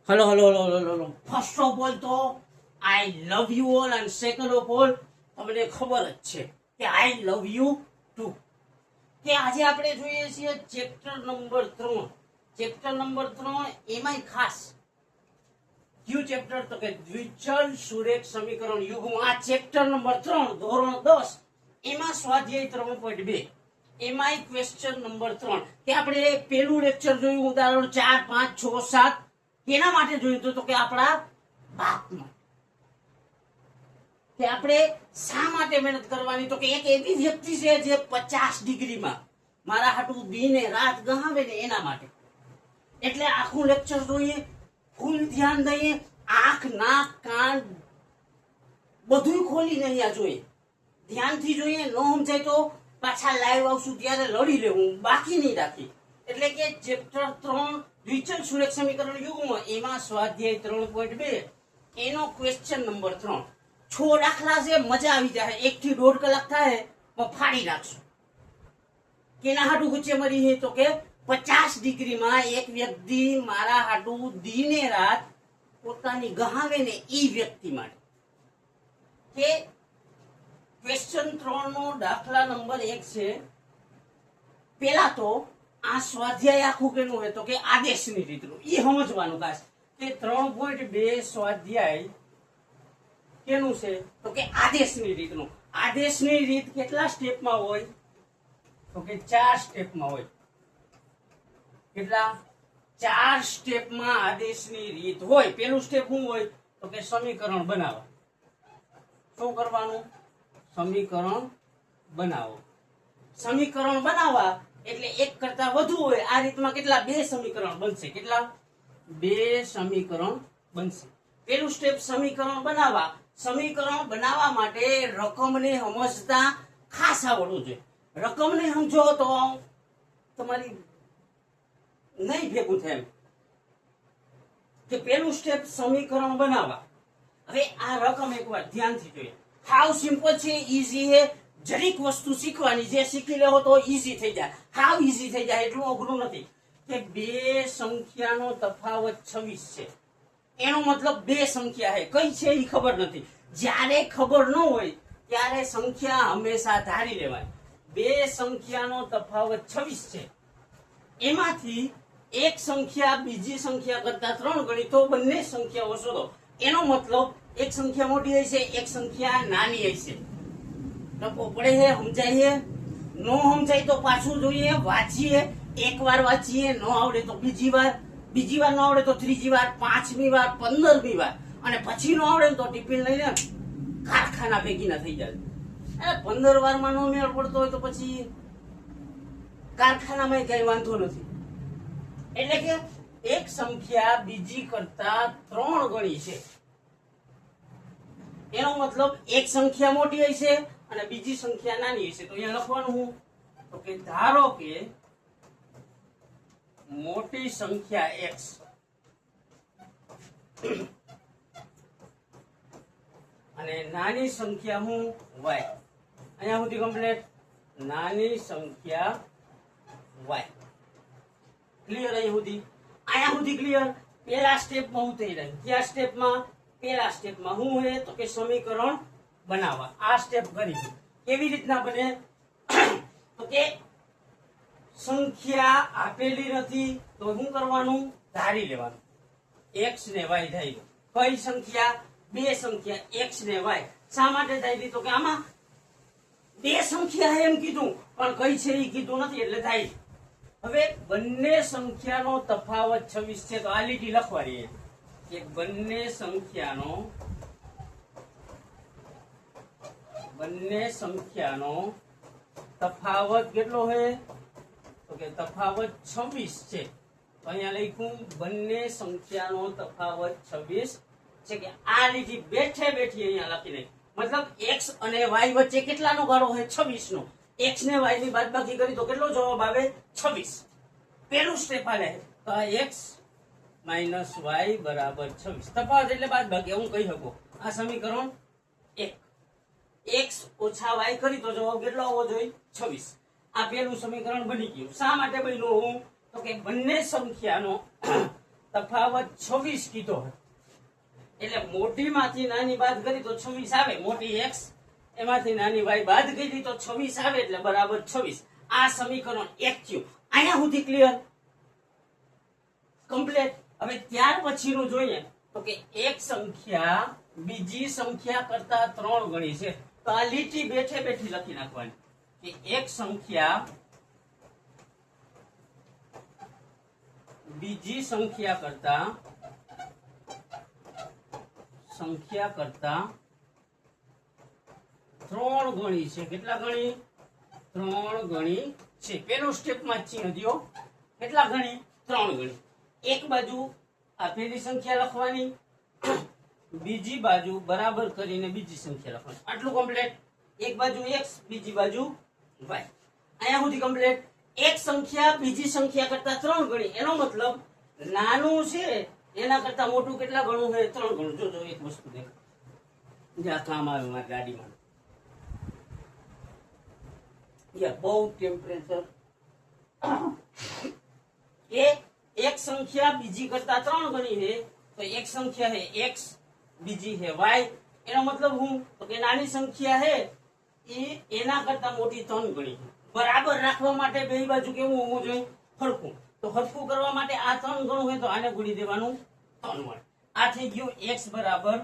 Hello. First of all તો I love you all, and second of all તમને ખબર જ છે કે આઈ લવ યુ ટુ. કે આજે આપણે જોઈએ છીએ ચેપ્ટર નંબર 3. ચેપ્ટર નંબર 3 એમાંય ખાસ કયું ચેપ્ટર તો કે દ્વિચલ સુરેખ સમીકરણ યુગમાં. આ ચેપ્ટર નંબર 3 ધોરણ 10 એમાં સ્વાધ્યાય 3.2 એમાંય ક્વેશ્ચન નંબર 3 કે આપણે પેલું લેક્ચર જોયું ઉદાહરણ 4, 5, 6, 7 કેના માટે જોયું તો કે આપણા બાપમાં કે આપણે શા માટે મહેનત કરવાની તો કે એક એવી વ્યક્તિ છે જે 50 ડિગ્રીમાં મારા હાટુ દીને રાત ગહાવે ને એના માટે. એટલે આખું લેક્ચર જોઈએ, ફૂલ ધ્યાન દઈએ, આંખ નાક કાન બધું ખોલીને અહીંયા જોઈએ, ધ્યાનથી જોઈએ. ન સમજાય તો પાછા લાઈવ આવશું ત્યારે લડી લેવું, બાકી નહીં રાખી. એટલે કે ચેપ્ટર 3 દ્વિચલ સુરેખ સમીકરણ યુગમાં એમાં સ્વાધ્યાય 3.2 એનો ક્વેશ્ચન નંબર 3. 6 દાખલા છે, મજા આવી જાય. 1 થી 1.5 કલાક થાય પણ ફાડી નાખશું. કેના હાટુ ગુચ્ચે મરી હે તો કે 50 ડિગ્રીમાં એક વ્યક્તિ મારા હાટુ દીને રાત પોતાની ગહાવે ને ઈ વ્યક્તિ માટે. કે ક્વેશ્ચન 3 નો દાખલા નંબર 1 છે. પેલા તો આ સ્વાધ્યાય આખું કેનું હોય તો કે આદેશની રીતનું એ સમજવાનું ખાસ કે 3.2 સ્વાધ્યાય કેનું છે તો કે આદેશની રીતનું. આદેશની રીત કેટલા સ્ટેપમાં હોય તો કે 4 સ્ટેપમાં હોય. કેટલા? 4 સ્ટેપમાં આદેશની રીત હોય. પેલું સ્ટેપ શું હોય તો કે સમીકરણ બનાવવા. શું કરવાનું? સમીકરણ બનાવો. સમીકરણ બનાવવા એટલે એક કરતા વધુ હોય. આ રીતમાં કેટલા? 2 સમીકરણ બનશે. કેટલા? 2 સમીકરણ બનશે. પેલું સ્ટેપ સમીકરણ બનાવવા. સમીકરણ બનાવવા માટે રકમને સમજતા ખાસ આવડવું જોઈએ. રકમને સમજો તો તમારી નહીં ભેગું થાય એમ. કે પેલું સ્ટેપ સમીકરણ બનાવવા. હવે આ રકમ એકવાર ધ્યાનથી જોઈએ. હાવ સિમ્પલ છે, ઈઝી છે. જરીક વસ્તુ શીખવાની, જે શીખી લેવો તો ઈઝી થઈ જાય. હાવ ઈઝી થઈ જાય, એટલું અઘરું નથી. કે 2 સંખ્યાનો તફાવત 26 છે. એનો મતલબ 2 સંખ્યા છે. કઈ છે એ ખબર નથી. જ્યારે ખબર ન હોય ત્યારે સંખ્યા હંમેશા ધારી લેવાની. 2 સંખ્યાનો તફાવત 26 છે. એમાંથી એક સંખ્યા બીજી સંખ્યા કરતા 3 ગણી તો બંને સંખ્યાઓ શોધો. એનો મતલબ એક સંખ્યા મોટી હશે, એક સંખ્યા નાની હશે. ટપો પડે છે? સમજાય છે? નો સમજાય તો પાછું જોઈએ, વાંચીએ. એકવાર વાંચીએ, ન આવડે તો બીજી વાર ન આવડે તો ત્રીજી વાર, 5મી વાર, 15મી વાર, અને પછી નો આવડે તો ટિફિન લઈને કારખાના ભેગી ના થઈ જાય. 15 વારમાં નો મેળ પડતો હોય તો પછી કારખાનામાં કઈ વાંધો નથી. એટલે કે એક સંખ્યા બીજી કરતા 3 ગણી છે. એનો મતલબ એક સંખ્યા મોટી હશે અને બીજી સંખ્યા નાની હશે. તો અહીંયા લખવાનું હું તો કે ધારો કે મોટી સંખ્યા x અને નાની સંખ્યા હું y. અહીંયા સુધી કમ્પ્લીટ. નાની સંખ્યા y ક્લિયર? અહીંયા સુધી ક્લિયર? પેલા સ્ટેપમાં હું થઈ રહ્યું. કયા સ્ટેપમાં? પેલા સ્ટેપમાં હું હે તો કે સમીકરણ બનાવવા. આ સ્ટેપ કરી. કેવી રીતના બને તો કે સંખ્યા આપેલી નથી તો શું કરવાનું? ધારી લેવાનું. x ને y ધારી. કઈ સંખ્યા? 2 સંખ્યા x ને y. શા માટે ધારી? તો કે આમાં 2 સંખ્યા એમ કીધું પણ કઈ છે એ કીધું નથી એટલે ધારી. હવે બંને સંખ્યાનો તફાવત 26 છે તો આ લીટી લખવાની કે બંને સંખ્યાનો તફાવત કેટલો છે તો કે તફાવત 26 છે. તો અહીંયા લખ્યું બંને સંખ્યાનો તફાવત 26 છે. કે આ લીટી બેઠે બેઠી અહીંયા લખી નાખી. મતલબ x અને y વચ્ચે કેટલાનો ગાળો છે? 26 નો. x ને y ની બાદબાકી કરી તો કેટલો જવાબ આવે? 26. પેલું સ્ટેપ આલે તો x માઇનસ y બરાબર 26. તફાવત એટલે બાદબાકી હું કહી શકું. આ સમીકરણ 1. x ઓછા y કરી તો જવાબ કેટલો આવવો જોઈએ? 26. આ પેલું સમીકરણ બની ગયું. શા માટે બન્યું? તો કે બંને સંખ્યાનો તફાવત 26 કીધો હોય એટલે મોટીમાંથી નાની બાદ કરી તો 26 આવે. મોટી x એમાંથી નાની y બાદ કરી તો 26 આવે એટલે બરાબર 26. આ સમીકરણ 1 થયું. અહીંયા સુધી ક્લિયર, કમ્પ્લીટ. હવે ત્યાર પછીનું જોઈએ તો કે એક સંખ્યા બીજી સંખ્યા કરતા 3 ગણી છે. તો આ લીટી બેઠે બેઠી લખી નાખવાની કે એક સંખ્યા બીજી સંખ્યા કરતા 3 ગણી છે. કેટલા ગણી? 3 ગણી છે. પેલું સ્ટેપમાં જ ચિહ્ન દ્યો. કેટલા ગણી? 3 ગણી. એક બાજુ આ પેલી સંખ્યા લખવાની, બીજી બાજુ બરાબર કરીને બીજી સંખ્યા લખવાની. આટલું કમ્પ્લીટ. એક બાજુ x, બીજી બાજુ y. અહીંયા સુધી કમ્પ્લીટ. એક સંખ્યા બીજી સંખ્યા કરતા 3 ગણી, એનો મતલબ નાનું છે એના કરતા મોટું કેટલા ગણું છે? 3 ગણું. જો એક વસ્તુ દેખ, જ્યાં કામ આવે મારી ગાડીમાં. બહુ ટેમ્પરેચર. એક સંખ્યા બીજી કરતા 3 ગણી છે, તો એક સંખ્યા છે x, બીજી છે y. એનો મતલબ હું તો કે નાની સંખ્યા છે એ એના કરતા મોટી 3 ગણી છે. બરાબર રાખવા માટે બે બાજુ કેવું હોવું જોઈએ? હરખું. તો હરખું કરવા માટે આ 3 ગણું હોય તો આને ગુણી દેવાનું 3 વડે. આ થઈ ગયું x બરાબર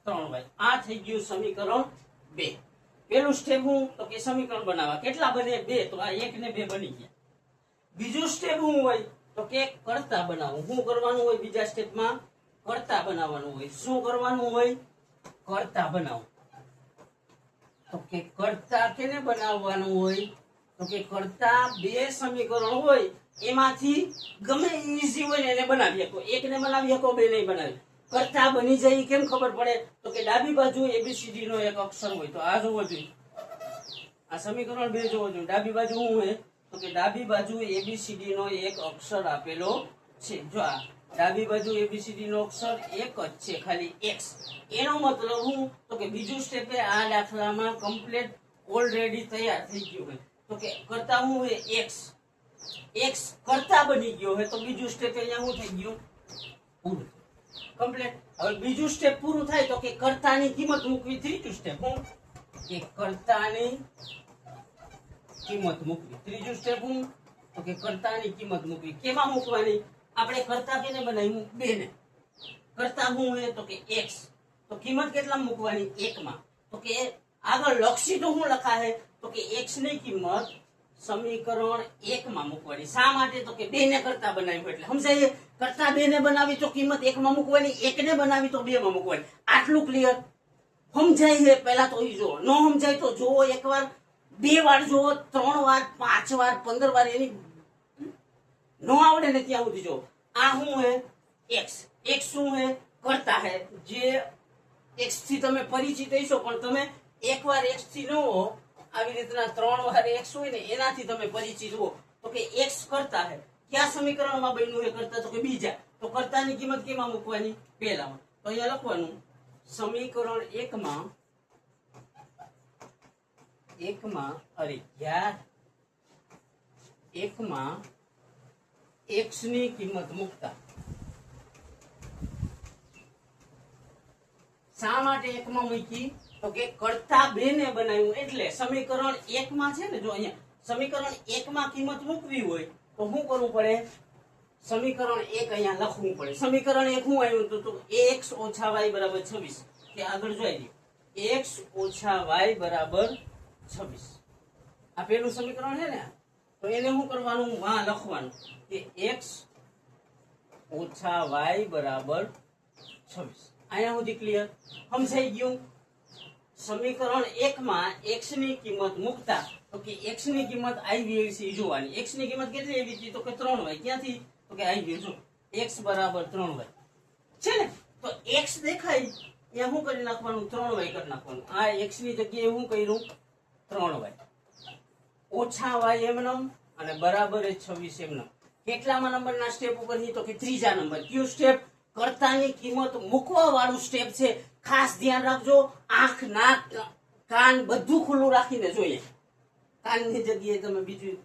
3y. આ થઈ ગયું સમીકરણ 2. પેલું સ્ટેપ હું તો કે સમીકરણ બનાવવા. કેટલા બને? 2. તો આ 1 ને 2 બની ગયા. બીજું સ્ટેપ હું હોય તો કે કરતા બનાવવું. શું કરવાનું હોય? બીજા સ્ટેપમાં કરતા બનાવવાનું હોય. શું કરવાનું હોય? કરતા બનાવવું. તો કે કરતા કેને બનાવવાનું હોય? તો કે કરતા 2 સમીકરણ હોય એમાંથી ગમે ઈઝી હોય ને એને બનાવી શકો. એકને બનાવી શકો, બે નહીં બનાવી. કરતા બની જાય કેમ ખબર પડે? તો કે ડાબી બાજુ ABCD નો એક અક્ષર હોય તો આ જોવો જોઈએ. આ સમીકરણ 2 જોવો જોઈએ. ડાબી બાજુ શું હોય? તો કે ડાબી બાજુ ABCD નો એક અક્ષર આપેલો છે. જો આ ડાબી બાજુ ABCD નો અક્ષર એક જ છે, ખાલી x. એનો મતલબ હું તો કે બીજું સ્ટેપે આ દાખલામાં કમ્પ્લીટ ઓલરેડી તૈયાર થઈ ગયું હોય. તો કે કરતા હું હોય x કરતા બની ગયો હોય તો બીજું સ્ટેપ અહીંયા શું થઈ ગયું? પૂરું. કમ્પ્લીટ. હવે બીજું સ્ટેપ પૂરું થાય તો કે કર્તાની કિંમત મૂકવી. ત્રીજું સ્ટેપ હું કે કર્તાની કિંમત મૂકવી. ત્રીજું સ્ટેપ હું તો કે કર્તાની કિંમત મૂકવી. કેમાં મૂકવાની? આપણે કર્તા કેને બનાવ્યું? 2 ને. કર્તા હું હે તો કે x. તો કિંમત કેટલા મૂકવાની? 1 માં. તો કે આગળ લક્ષી તો હું લખાય તો કે x ની કિંમત સમીકરણ 1 માં મૂકવાની. શા માટે? તો કે 2 ને કરતા બનાવ્યું એટલે સમજાય. કરતા 2 ને બનાવી તો કિંમત 1 માં મૂકવાની, 1 ને બનાવી તો 2 માં મૂકવાની. આટલું ક્લિયર સમજાય છે? પહેલા તો ઈ જો, ન સમજાય તો જોવો એકવાર, 2 વાર જોવો, 3 વાર, 5 વાર, 15 વાર. એની ન આવડે ને ત્યાં સુધી જો. આ શું હે? x. x શું હે? કરતા હે. જે x થી તમે પરિચિત હશો, પણ તમે એકવાર x થી ન હો, આવી રીતના 3 વાર x હોય ને એનાથી તમે પરિચિત હો તો કે x કરતા હે. ક્યાં સમીકરણમાં બન્યું હે કરતા? તો કે બીજા. તો કરતાની કિંમત કેમાં મૂકવાની? પહેલામાં. તો અહીંયા લખવાનું સમીકરણ 1 માં x ની કિંમત મૂકતા. શા માટે 1 માં મૂકી? તો કે કરતા 2 ને બનાવ્યું એટલે સમીકરણ 1 માં છે ને, જો અહીંયા સમીકરણ 1 માં કિંમત મૂકવી હોય તો શું કરવું પડે? સમીકરણ 1 અહીંયા લખવું પડે. સમીકરણ 1 શું આવ્યું તો x ઓછા y બરાબર 26. કે આગળ જોઈ લો, x ઓછા y બરાબર 26. આ પેલું સમીકરણ છે ને, તો એને શું કરવાનું? વાં લખવાનું કે x ઓછા y બરાબર 26. અહીંયા સુધી ક્લિયર? સમજાઈ ગયું? સમીકરણ 1 માં x ની કિંમત મૂકતા તો કે x ની કિંમત આવી છે જોવાની. x ની કિંમત કેટલી આવી હતી? તો કે 3y. ક્યાંથી? તો કે આવી જો x બરાબર 3y છે ને. તો x દેખાય ત્યાં શું કરી નાખવાનું? 3y કરી નાખવાનું. આ x ની જગ્યાએ શું કર્યું? 3y ઓછા y એમનેમ અને બરાબર 26 એમનેમ. કેટલામાં નંબરના સ્ટેપ ઉપર ની? તો કે ત્રીજા નંબર. કયું સ્ટેપ? કર્તાની કિંમત મૂકવા વાળું સ્ટેપ છે. ખાસ ધ્યાન રાખજો. આંખ, નાક, કાન બધું ખુલ્લું રાખીને જોઈએ. કાનની જગ્યાએ તમે બીજું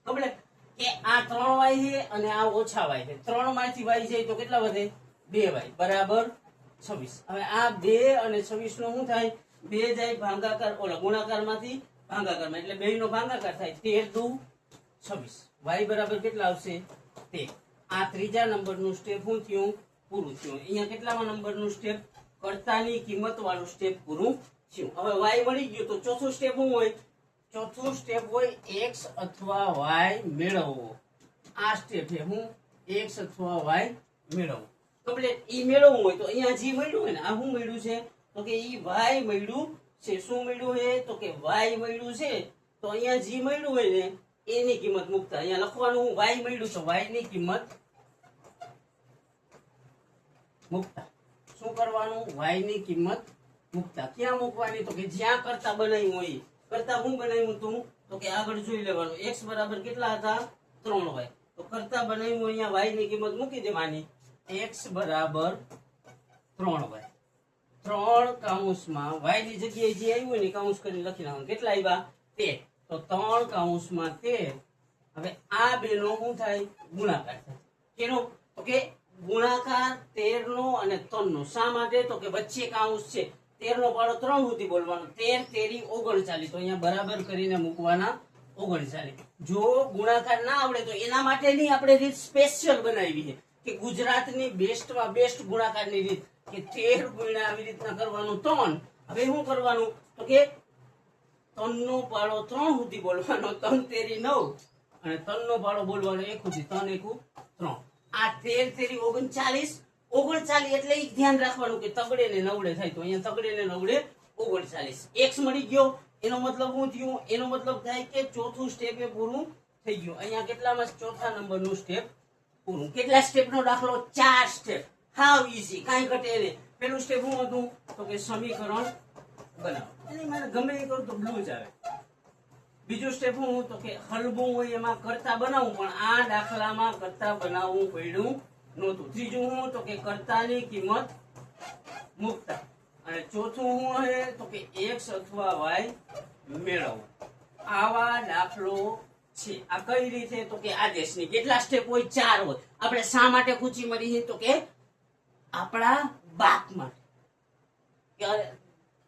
કમ્પ્લીટ. કે આ 3y છે અને આ ઓછા y છે. 3 માંથી y જાય તો કેટલા વધે? 2y બરાબર 26. હવે આ 2 અને 26 નો શું થાય? 2 જાય ભાગાકાર ઓલા ગુણાકાર માંથી ભાગાકારમાં, એટલે 2 નો ભાગાકાર થાય. 13 દુ 26. y બરાબર કેટલા આવશે? 13. આ ત્રીજા નંબરનું સ્ટેપ શું થયું? પૂરું થયું. અહીંયા કેટલામાં નંબરનું સ્ટેપ? કર્તાની કિંમત વાળું સ્ટેપ પૂરું થયું. હવે y મળી ગયું તો ચોથું સ્ટેપ શું હોય? ચોથું સ્ટેપ હોય x અથવા y મેળવવો. આ સ્ટેપ છે હું x અથવા y મેળવવું. કમ્પ્લીટ ઈ મેળવવું હોય તો અહીંયા જે મળ્યું હોય ને, આ શું મળ્યું છે? તો કે ઈ y મળ્યું છે. શું મળ્યું છે? તો કે y મળ્યું છે. તો અહીંયા જે મળ્યું હોય ને એની કિંમત મૂકતા અહીંયા લખવાનું y મળ્યું છે, y ની કિંમત મૂકતા. શું કરવાનું? y ની કિંમત મૂકતા. ક્યાં મૂકવાની? તો કે જ્યાં કરતા બનાવ્યું હોય. કરતા શું બનાવ્યું હતું? તો કે આગળ જોઈ લેવાનું. x બરાબર કેટલા હતા? 3y. તો કરતા બનાવ્યું અહીંયા y ની કિંમત મૂકી દેવાની. x બરાબર 3y. 3 કૌંસમાં y ની જગ્યાએ જે આવ્યું હોય ને કૌંસ કરીને લખી નાખવાનું. કેટલા આવ્યા? 13. તો 3 કૌંસમાં 13. હવે આ બેનો શું થાય? ગુણાકાર થાય. કેનો? તો કે ગુણાકાર 13 નો અને 3 નો. શા માટે? તો કે વચ્ચે કૌંસ છે. 13 નો પાડો 3 સુધી બોલવાનો. 13 તેરી 39. તો અહીંયા બરાબર કરીને મૂકવાના 39. જો ગુણાકાર ના આવડે તો એના માટેની આપણે રીત સ્પેશિયલ બનાવી છે કે ગુજરાતની બેસ્ટમાં બેસ્ટ ગુણાકારની રીત કે 13 ગુણ્યા આવી રીતના કરવાનું 3. હવે શું કરવાનું? તો કે 3 નો પાડો 3 સુધી બોલવાનો. 3 તેરી 9 અને 3 નો પાડો બોલવાનો 1 સુધી. 3 1 3. આ 13 તેરી 39. 39 એટલે ઈ ધ્યાન રાખવાનું કે તગડે ને નવડે થાય. તો અહીંયા તગડે ને નવડે 39. x મળી ગયો. એનો મતલબ શું થયું? એનો મતલબ થાય કે ચોથું સ્ટેપ એ પૂરું થઈ ગયું. અહીંયા કેટલામાં? ચોથા નંબરનું સ્ટેપ પૂરું. કેટલા સ્ટેપનો દાખલો? 4 સ્ટેપ. હાવ ઈઝી, કાંઈ ઘટે નહીં. પેલું સ્ટેપ શું હતું? તો કે સમીકરણ બનાવો. એની મારે ગમે એ કરું તો બ્લુ જ આવે. બીજું સ્ટેપ શું? તો કે હલવું હોય એમાં કરતા બનાવવું, પણ આ દાખલામાં કરતા બનાવવું પડ્યું નહોતું. ત્રીજું શું? તો કે કર્તાની કિંમત મૂકતા. અને ચોથું શું હે? તો કે x અથવા y મેળવવું. આવા દાખલો છે. આ કઈ રીતે? તો કે આદેશની. કેટલા સ્ટેપ હોય? 4 હોય. આપણે શા માટે ખૂચી મરી છે? તો કે આપણા બાપ માટે.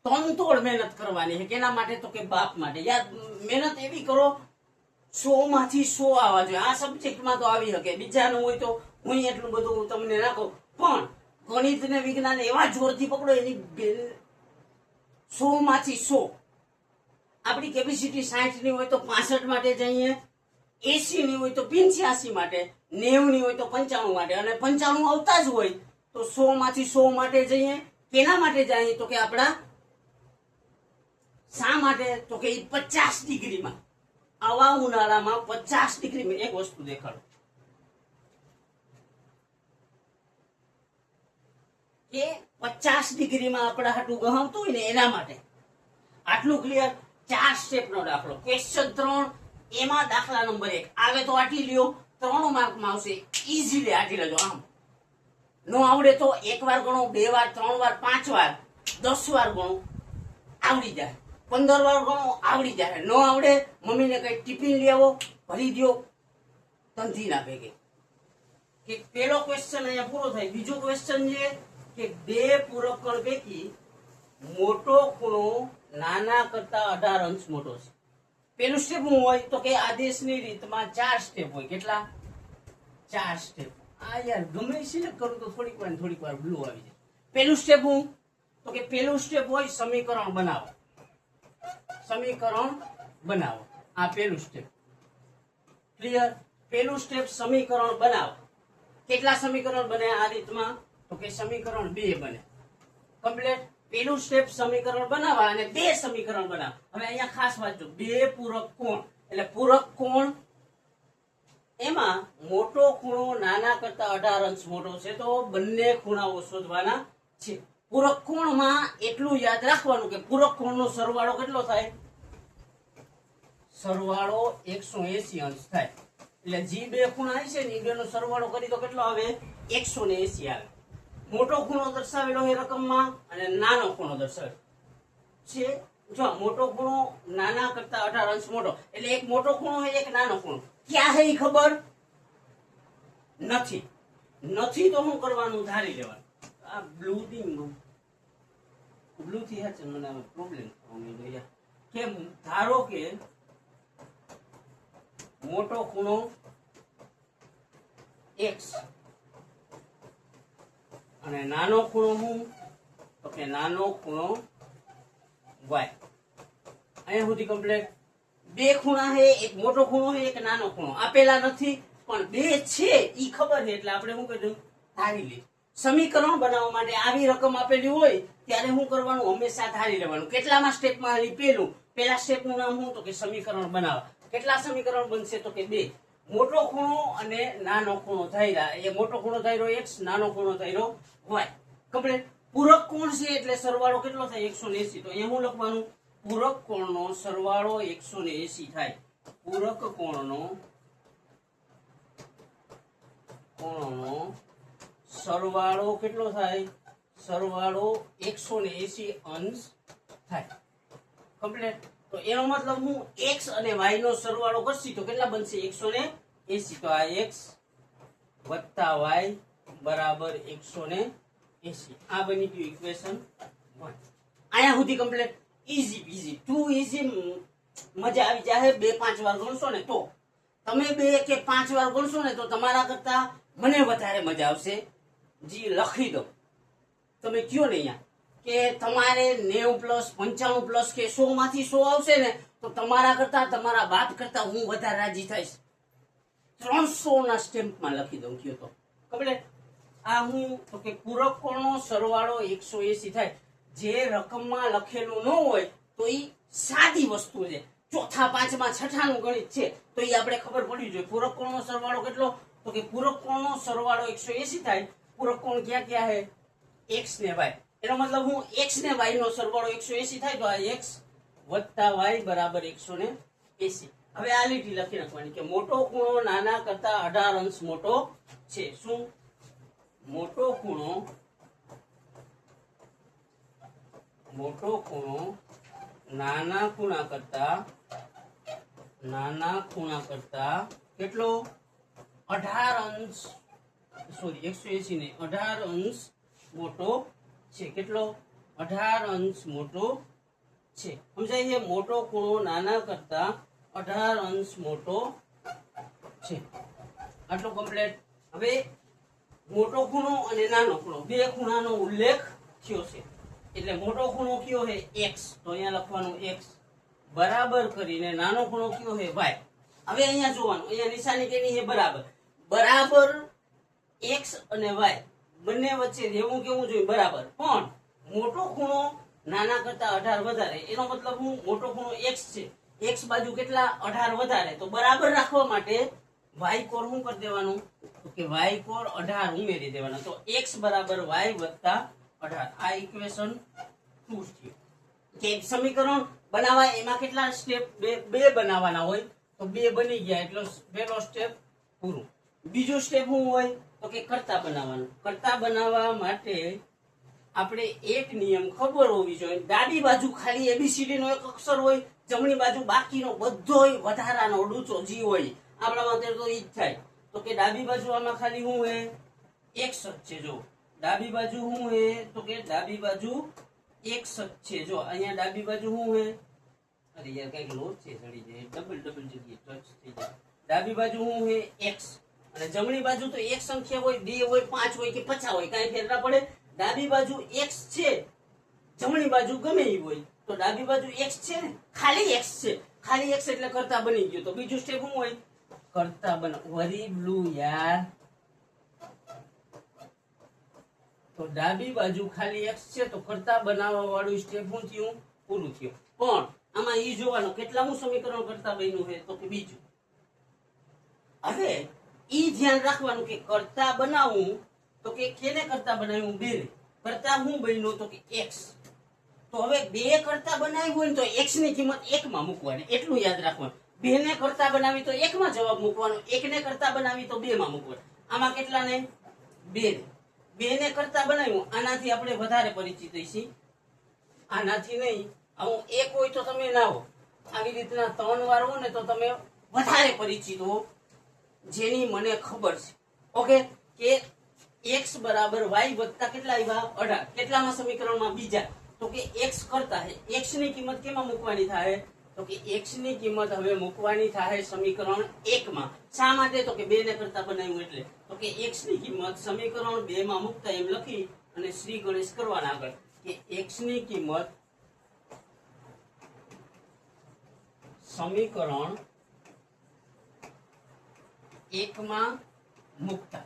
તનતોડ મહેનત કરવાની છે. કેના માટે? તો કે બાપ માટે. યાર મહેનત એવી કરો 100 માંથી 100 આવવા જોઈએ. આ સબ્જેક્ટમાં તો આવી શકે, બીજાનું હોય તો હું એટલું બધું તમને નાખો, પણ ગણિત ને વિજ્ઞાન એવા જોરથી પકડો એની 100 માંથી 100. આપણી કેપેસિટી 60 ની હોય તો 65 માટે જઈએ, 80 ની હોય તો 85 માટે, 90 ની હોય તો 95 માટે, અને 95 આવતા જ હોય તો 100 માંથી 100 માટે જઈએ. કેના માટે જઈએ? તો કે આપણા શા માટે? તો કે 50 ડિગ્રીમાં, આવા ઉનાળામાં 50 ડિગ્રીમાં. એક વસ્તુ દેખાડો કે 50 ડિગ્રીમાં આપણા હાટું ગહાવતું હોય ને એના માટે. આટલું ક્લિયર? 4 સ્ટેપનો દાખલો. ક્વેશ્ચન 3 એમાં દાખલા નંબર 1 આવે તો આટી લ્યો, 3 માર્કમાં આવશે. ઈઝીલી આટી લેજો. આમ નો આવડે તો 1 વાર ગણો, 2 વાર, 3 વાર, 5 વાર, 10 વાર ગણો, આવડી જાય. 15 વાર ગણો, આવડી જાય. નો આવડે મમ્મીને કઈ ટિફિન લઈ આવો, ભરી દો તંથી ના ભેગે. કે પેલો ક્વેશ્ચન અહીંયા પૂરો થાય. બીજો ક્વેશ્ચન છે કે 2 પૂરક કણ પૈકી મોટો ખૂણો નાના કરતા 18 અંશ મોટો છે. પેલું સ્ટેપ શું હોય? તો કે આદેશની રીતમાં 4 સ્ટેપ હોય. કેટલા? 4 સ્ટેપ. આ યાર ગમે સિલેક્ટ કરું તો થોડીક વાર બ્લુ આવી જાય. પેલું સ્ટેપ શું? તો કે પેલું સ્ટેપ હોય સમીકરણ બનાવો. સમીકરણ બનાવો. આ પેલું સ્ટેપ. ક્લિયર? પેલું સ્ટેપ સમીકરણ બનાવો. કેટલા સમીકરણ બને આ રીતમાં? તો કે સમીકરણ 2 બને. કમ્પ્લીટ. પેલું સ્ટેપ સમીકરણ બનાવવા અને 2 સમીકરણ બનાવ. હવે અહીંયા ખાસ વાંચજો, 2 પૂરક કોણ. એટલે પૂરક કોણ એમાં મોટો ખૂણો નાના કરતા 18 અંશ મોટો છે, તો બંને ખૂણાઓ શોધવાના છે. પૂરક કોણમાં એટલું યાદ રાખવાનું કે પૂરક કોણનો સરવાળો કેટલો થાય? સરવાળો 180 અંશ થાય. એટલે જે 2 ખૂણા છે ને એ બેનો સરવાળો કરી તો કેટલો આવે? 180 આવે. મોટો ખૂણો દર્શાવેલો એ રકમમાં અને નાનો ખૂણો દર્શાવેલો છે. જો મોટો ખૂણો નાના કરતા 18 અંશ મોટો, એટલે એક મોટો ખૂણો હોય એક નાનો ખૂણો. ક્યાં હે ખબર? નથી. નથી તો શું કરવાનું? ધારી લેવાનું. આ બ્લુ થી હા મને પ્રોબ્લેમ કે ધારો કે મોટો ખૂણો x અને નાનો ખૂણો શું? તો કે નાનો ખૂણો y. અહીંયા સુધી કમ્પ્લીટ. બે ખૂણા છે, એક મોટો ખૂણો છે, એક નાનો ખૂણો. આપેલા નથી પણ બે છે ઈ ખબર છે એટલે આપણે શું કીધું? ધારી લઈએ. સમીકરણ બનાવવા માટે આવી રકમ આપેલી હોય ત્યારે શું કરવાનું? હંમેશા ધારી લેવાનું. કેટલામાં સ્ટેપમાં આલી? પેલા સ્ટેપનું નામ શું? તો કે સમીકરણ બનાવવા. કેટલા સમીકરણ બનશે? તો કે બે. મોટો ખૂણો અને નાનો ખૂણો ધાર્યા. એ મોટો ખૂણો ધાર્યો x, નાનો ખૂણો ધાર્યો y. કમ્પ્લીટ. પૂરક કોણ છે એટલે સરવાળો કેટલો થાય? 180. તો અહીંયા શું લખવાનું? પૂરક કોણનો સરવાળો 180 થાય. પૂરક કોણનો સરવાળો કેટલો થાય? સરવાળો 180 અંશ થાય. કમ્પ્લીટ. તો એનો મતલબ હું x અને y નો સરવાળો કરશી તો કેટલા બનશે? 180. તો આ x વત્તા y બરાબર 180. આ બની ગયું ઇક્વેશન 1. અહીંયા સુધી કમ્પ્લીટ. Easy to easy. મજા આવી જાય. 2-5 વાર ગણશો ને તો તમે 2 કે 5 વાર ગણશો ને તો તમારા કરતા મને વધારે મજા આવશે. જી લખી દો. તમે કયો ને અહીંયા કે તમારે 90+95+ કે 100 માંથી 100 આવશે ને તો તમારા કરતા, તમારા બાપ કરતા હું વધારે રાજી થઈશ. 300 ના સ્ટેમ્પમાં લખી દઉં. કયો તો કમ્પ્લીટ. આ હું તો કે પૂરક કોણનો સરવાળો 180 થાય. જે રકમમાં લખેલું ન હોય તો ઈ સાદી વસ્તુ છે. ચોથા, પાંચમા, છઠ્ઠાનું ગણિત છે તો ઈ આપણે ખબર પડવી જોઈએ. પૂરક કોણનો સરવાળો કેટલો? તો કે પૂરક કોણનો સરવાળો 180 થાય. પૂરક કોણ ક્યાં ક્યાં છે? x ને y. એનો મતલબ હું x ને y નો સરવાળો 180 થાય તો આ x વત્તા y બરાબર 180. હવે આ લીટી લખી નાખવાની કે મોટો ખૂણો નાના કરતા 18 અંશ મોટો છે. શું? મોટો ખૂણો નાના ખૂણા કરતા કેટલો? 18 અંશ, સોરી 180 ને 18 અંશ મોટો છે. કેટલો? 18 અંશ મોટો છે. સમજાય છે? મોટો ખૂણો નાના કરતા 18 અંશ મોટો છે. આટલું કમ્પ્લીટ. હવે મોટો ખૂણો અને નાનો ખૂણો બે ખૂણાનો ઉલ્લેખ થયો છે એટલે મોટો ખૂણો કયો છે? x. તો અહીંયા લખવાનું x બરાબર કરીને નાનો ખૂણો કયો છે? y. હવે અહીંયા જોવાનું, અહીંયા નિશાની કેની છે? બરાબર. બરાબર x અને y બંને વચ્ચે રહેવું કેવું જોઈએ? બરાબર. પણ મોટો ખૂણો નાના કરતા 18 વધારે. એનો મતલબ હું મોટો ખૂણો x છે, x બાજુ કેટલા? 18 વધારે. તો બરાબર રાખવા માટે y કોર શું કરી દેવાનું? તો કે y કોર 18 ઉમેરી દેવાના. તો x બરાબર y વત્તા 18. આ ઇક્વેશન 2 છે. કે સમીકરણ બનાવવા એમાં કેટલા સ્ટેપ? બે બનાવવાના હોય તો બે બની ગયા એટલે પહેલો સ્ટેપ પૂરું. બીજો સ્ટેપ શું હોય? તો કે કરતા બનાવવાનું. કરતા બનાવવા માટે આપણે એક નિયમ ખબર હોવી જોઈએ. ડાબી બાજુ ખાલી એબીસીડી નો એક અક્ષર હોય, જમણી બાજુ બાકીનો બધો વધારાનો ડૂચો જી હોય. આપણા માટે તો ઈ જ થાય. તો કે ડાબી બાજુ આમાં ખાલી શું હે? x જ છે. જો ડાબી બાજુ શું હે? તો કે ડાબી બાજુ x જ છે. જો અહીંયા ડાબી બાજુ શું હે? અરે યાર કઈક લોટ છે, ચડી જાય ડબલ જગ્યાએ ટચ થઈ જાય. ડાબી બાજુ શું હે? x. અને જમણી બાજુ તો એક સંખ્યા હોય, 2 હોય, 5 હોય કે 50 હોય, કાંઈ ફેર ના પડે. ડાબી બાજુ x છે, જમણી બાજુ ગમે ઈ હોય. તો ડાબી બાજુ x છે ને, ખાલી x છે. ખાલી x એટલે કરતા બની ગયો. તો બીજું સ્ટેપ શું હોય? કરતા બના. વરી બ્લુ યાર. તો ડાબી બાજુ ખાલી x છે તો કરતા બનાવવા વાળું સ્ટેપ શું થયું? પૂરું થયું. પણ આમાં ઈ જોવાનું કેટલામું સમીકરણ કરતા બન્યું છે? તો કે બીજું. હવે ઈ ધ્યાન રાખવાનું કે કરતા બનાવવું તો કે કેને કરતા બનાવ્યું? બે. કરતા હું બન્યું? તો કે x. તો હવે બે કરતા બનાવ્યું હોય ને તો x ની કિંમત 1 માં મૂકવાની. એટલું યાદ રાખવાનું. બે ને કરતા બનાવી તો 1 માં જવાબ મૂકવાનો, 1 ને કરતા બનાવી તો 2 માં મૂકવાનો. આમાં કેટલા ને? 2. 2 ને કરતા બનાવ્યું. આનાથી આપણે વધારે પરિચિત છીએ. આનાથી નહીં. આવું 1 હોય તો તમે ના હો. આવી રીતના 3 વાર હો ને તો તમે વધારે પરિચિત હો, જેની મને ખબર છે. ઓકે કે x બરાબર y વત્તા કેટલા આવ્યા 18 કેટલામાં સમીકરણમાં બીજા તો કે x કરતા હે x ની કિંમત કેમાં મૂકવાની થાય તો કે x ની કિંમત હવે મૂકવાની થાય સમીકરણ 1 માં શા માટે તો કે 2 ને કરતા બનાવ્યું એટલે તો કે x ની કિંમત સમીકરણ 2 માં મૂકતા એમ લખી અને શ્રી ગણેશ કરવાના આગળ કે x ની કિંમત સમીકરણ 1 માં મૂકતા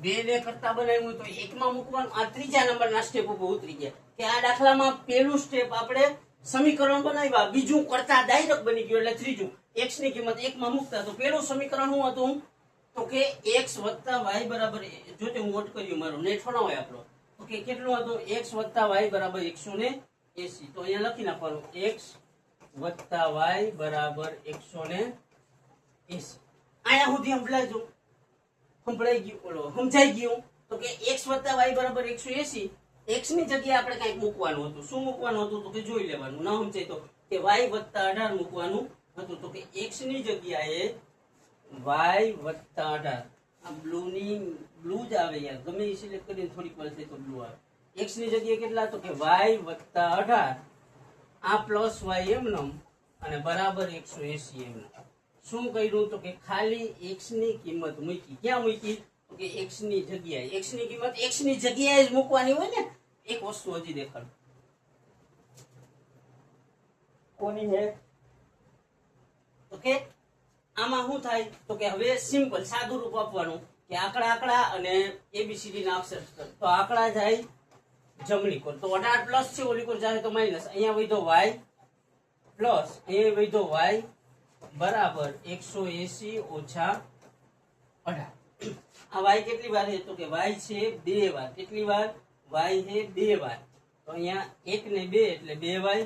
2 ને કરતા બનાવ્યું તો 1 માં મૂકવાનું આ ત્રીજા નંબરના સ્ટેપ ઉપર ઉતરી ગયા કે આ દાખલામાં પહેલું સ્ટેપ આપણે સમીકરણ બનાવ્યા બીજું કરતા ડાયરેક્ટ બની ગયું એટલે ત્રીજું x ની કિંમત 1 માં મૂકતા તો પહેલું સમીકરણ શું હતું તો કે x + y બરાબર જોતે હું નોટ કર્યું મારું નેટ ફોન હોય આપણો તો કે કેટલું હતું x + y બરાબર 180 તો અહીંયા લખી નાખવાનું x + y બરાબર 180 આયા સુધી સંભળાઈ ગયું ઓલો સમજાઈ ગયું તો કે x + y બરાબર 180 x ની જગ્યાએ આપણે કંઈક મૂકવાનું હતું શું મૂકવાનું હતું તો કે જોઈ લેવાનું ના સમજાય તો કે y + 18 મૂકવાનું હતું તો કે x ની જગ્યાએ y + 18 આ બ્લુ જ આવે યાર ગમે એ સિલેક્ટ કરીને થોડીક વાર થાય તો બ્લુ આવે x ની જગ્યાએ કેટલા તો કે y + 18 આ પ્લસ y એમનેમ અને બરાબર 180 એમનેમ શું કર્યું તો કે ખાલી x ની કિંમત મૂકી ક્યાં મૂકી તો કે x ની જગ્યાએ x ની કિંમત x ની જગ્યાએ જ મૂકવાની હોય ને એક વસ્તુ હજી દેખાડ કોની હે ઓકે આમાં શું થાય તો કે હવે સિમ્પલ સાદું રૂપ આપવાનું કે આંકડા અને ABCD ના અક્ષર તો આંકડા જાય જમણી કોર તો 18 પ્લસ છે ઓલી કોર જાય તો માઈનસ અહીંયા વધ્યો y પ્લસ અહીંયા વધ્યો y બરાબર 180 ઓછા 18 આ y કેટલી વાર છે તો કે y છે 2 વાર કેટલી વાર y છે 2 વાર તો અહીંયા 1 ને 2 એટલે 2y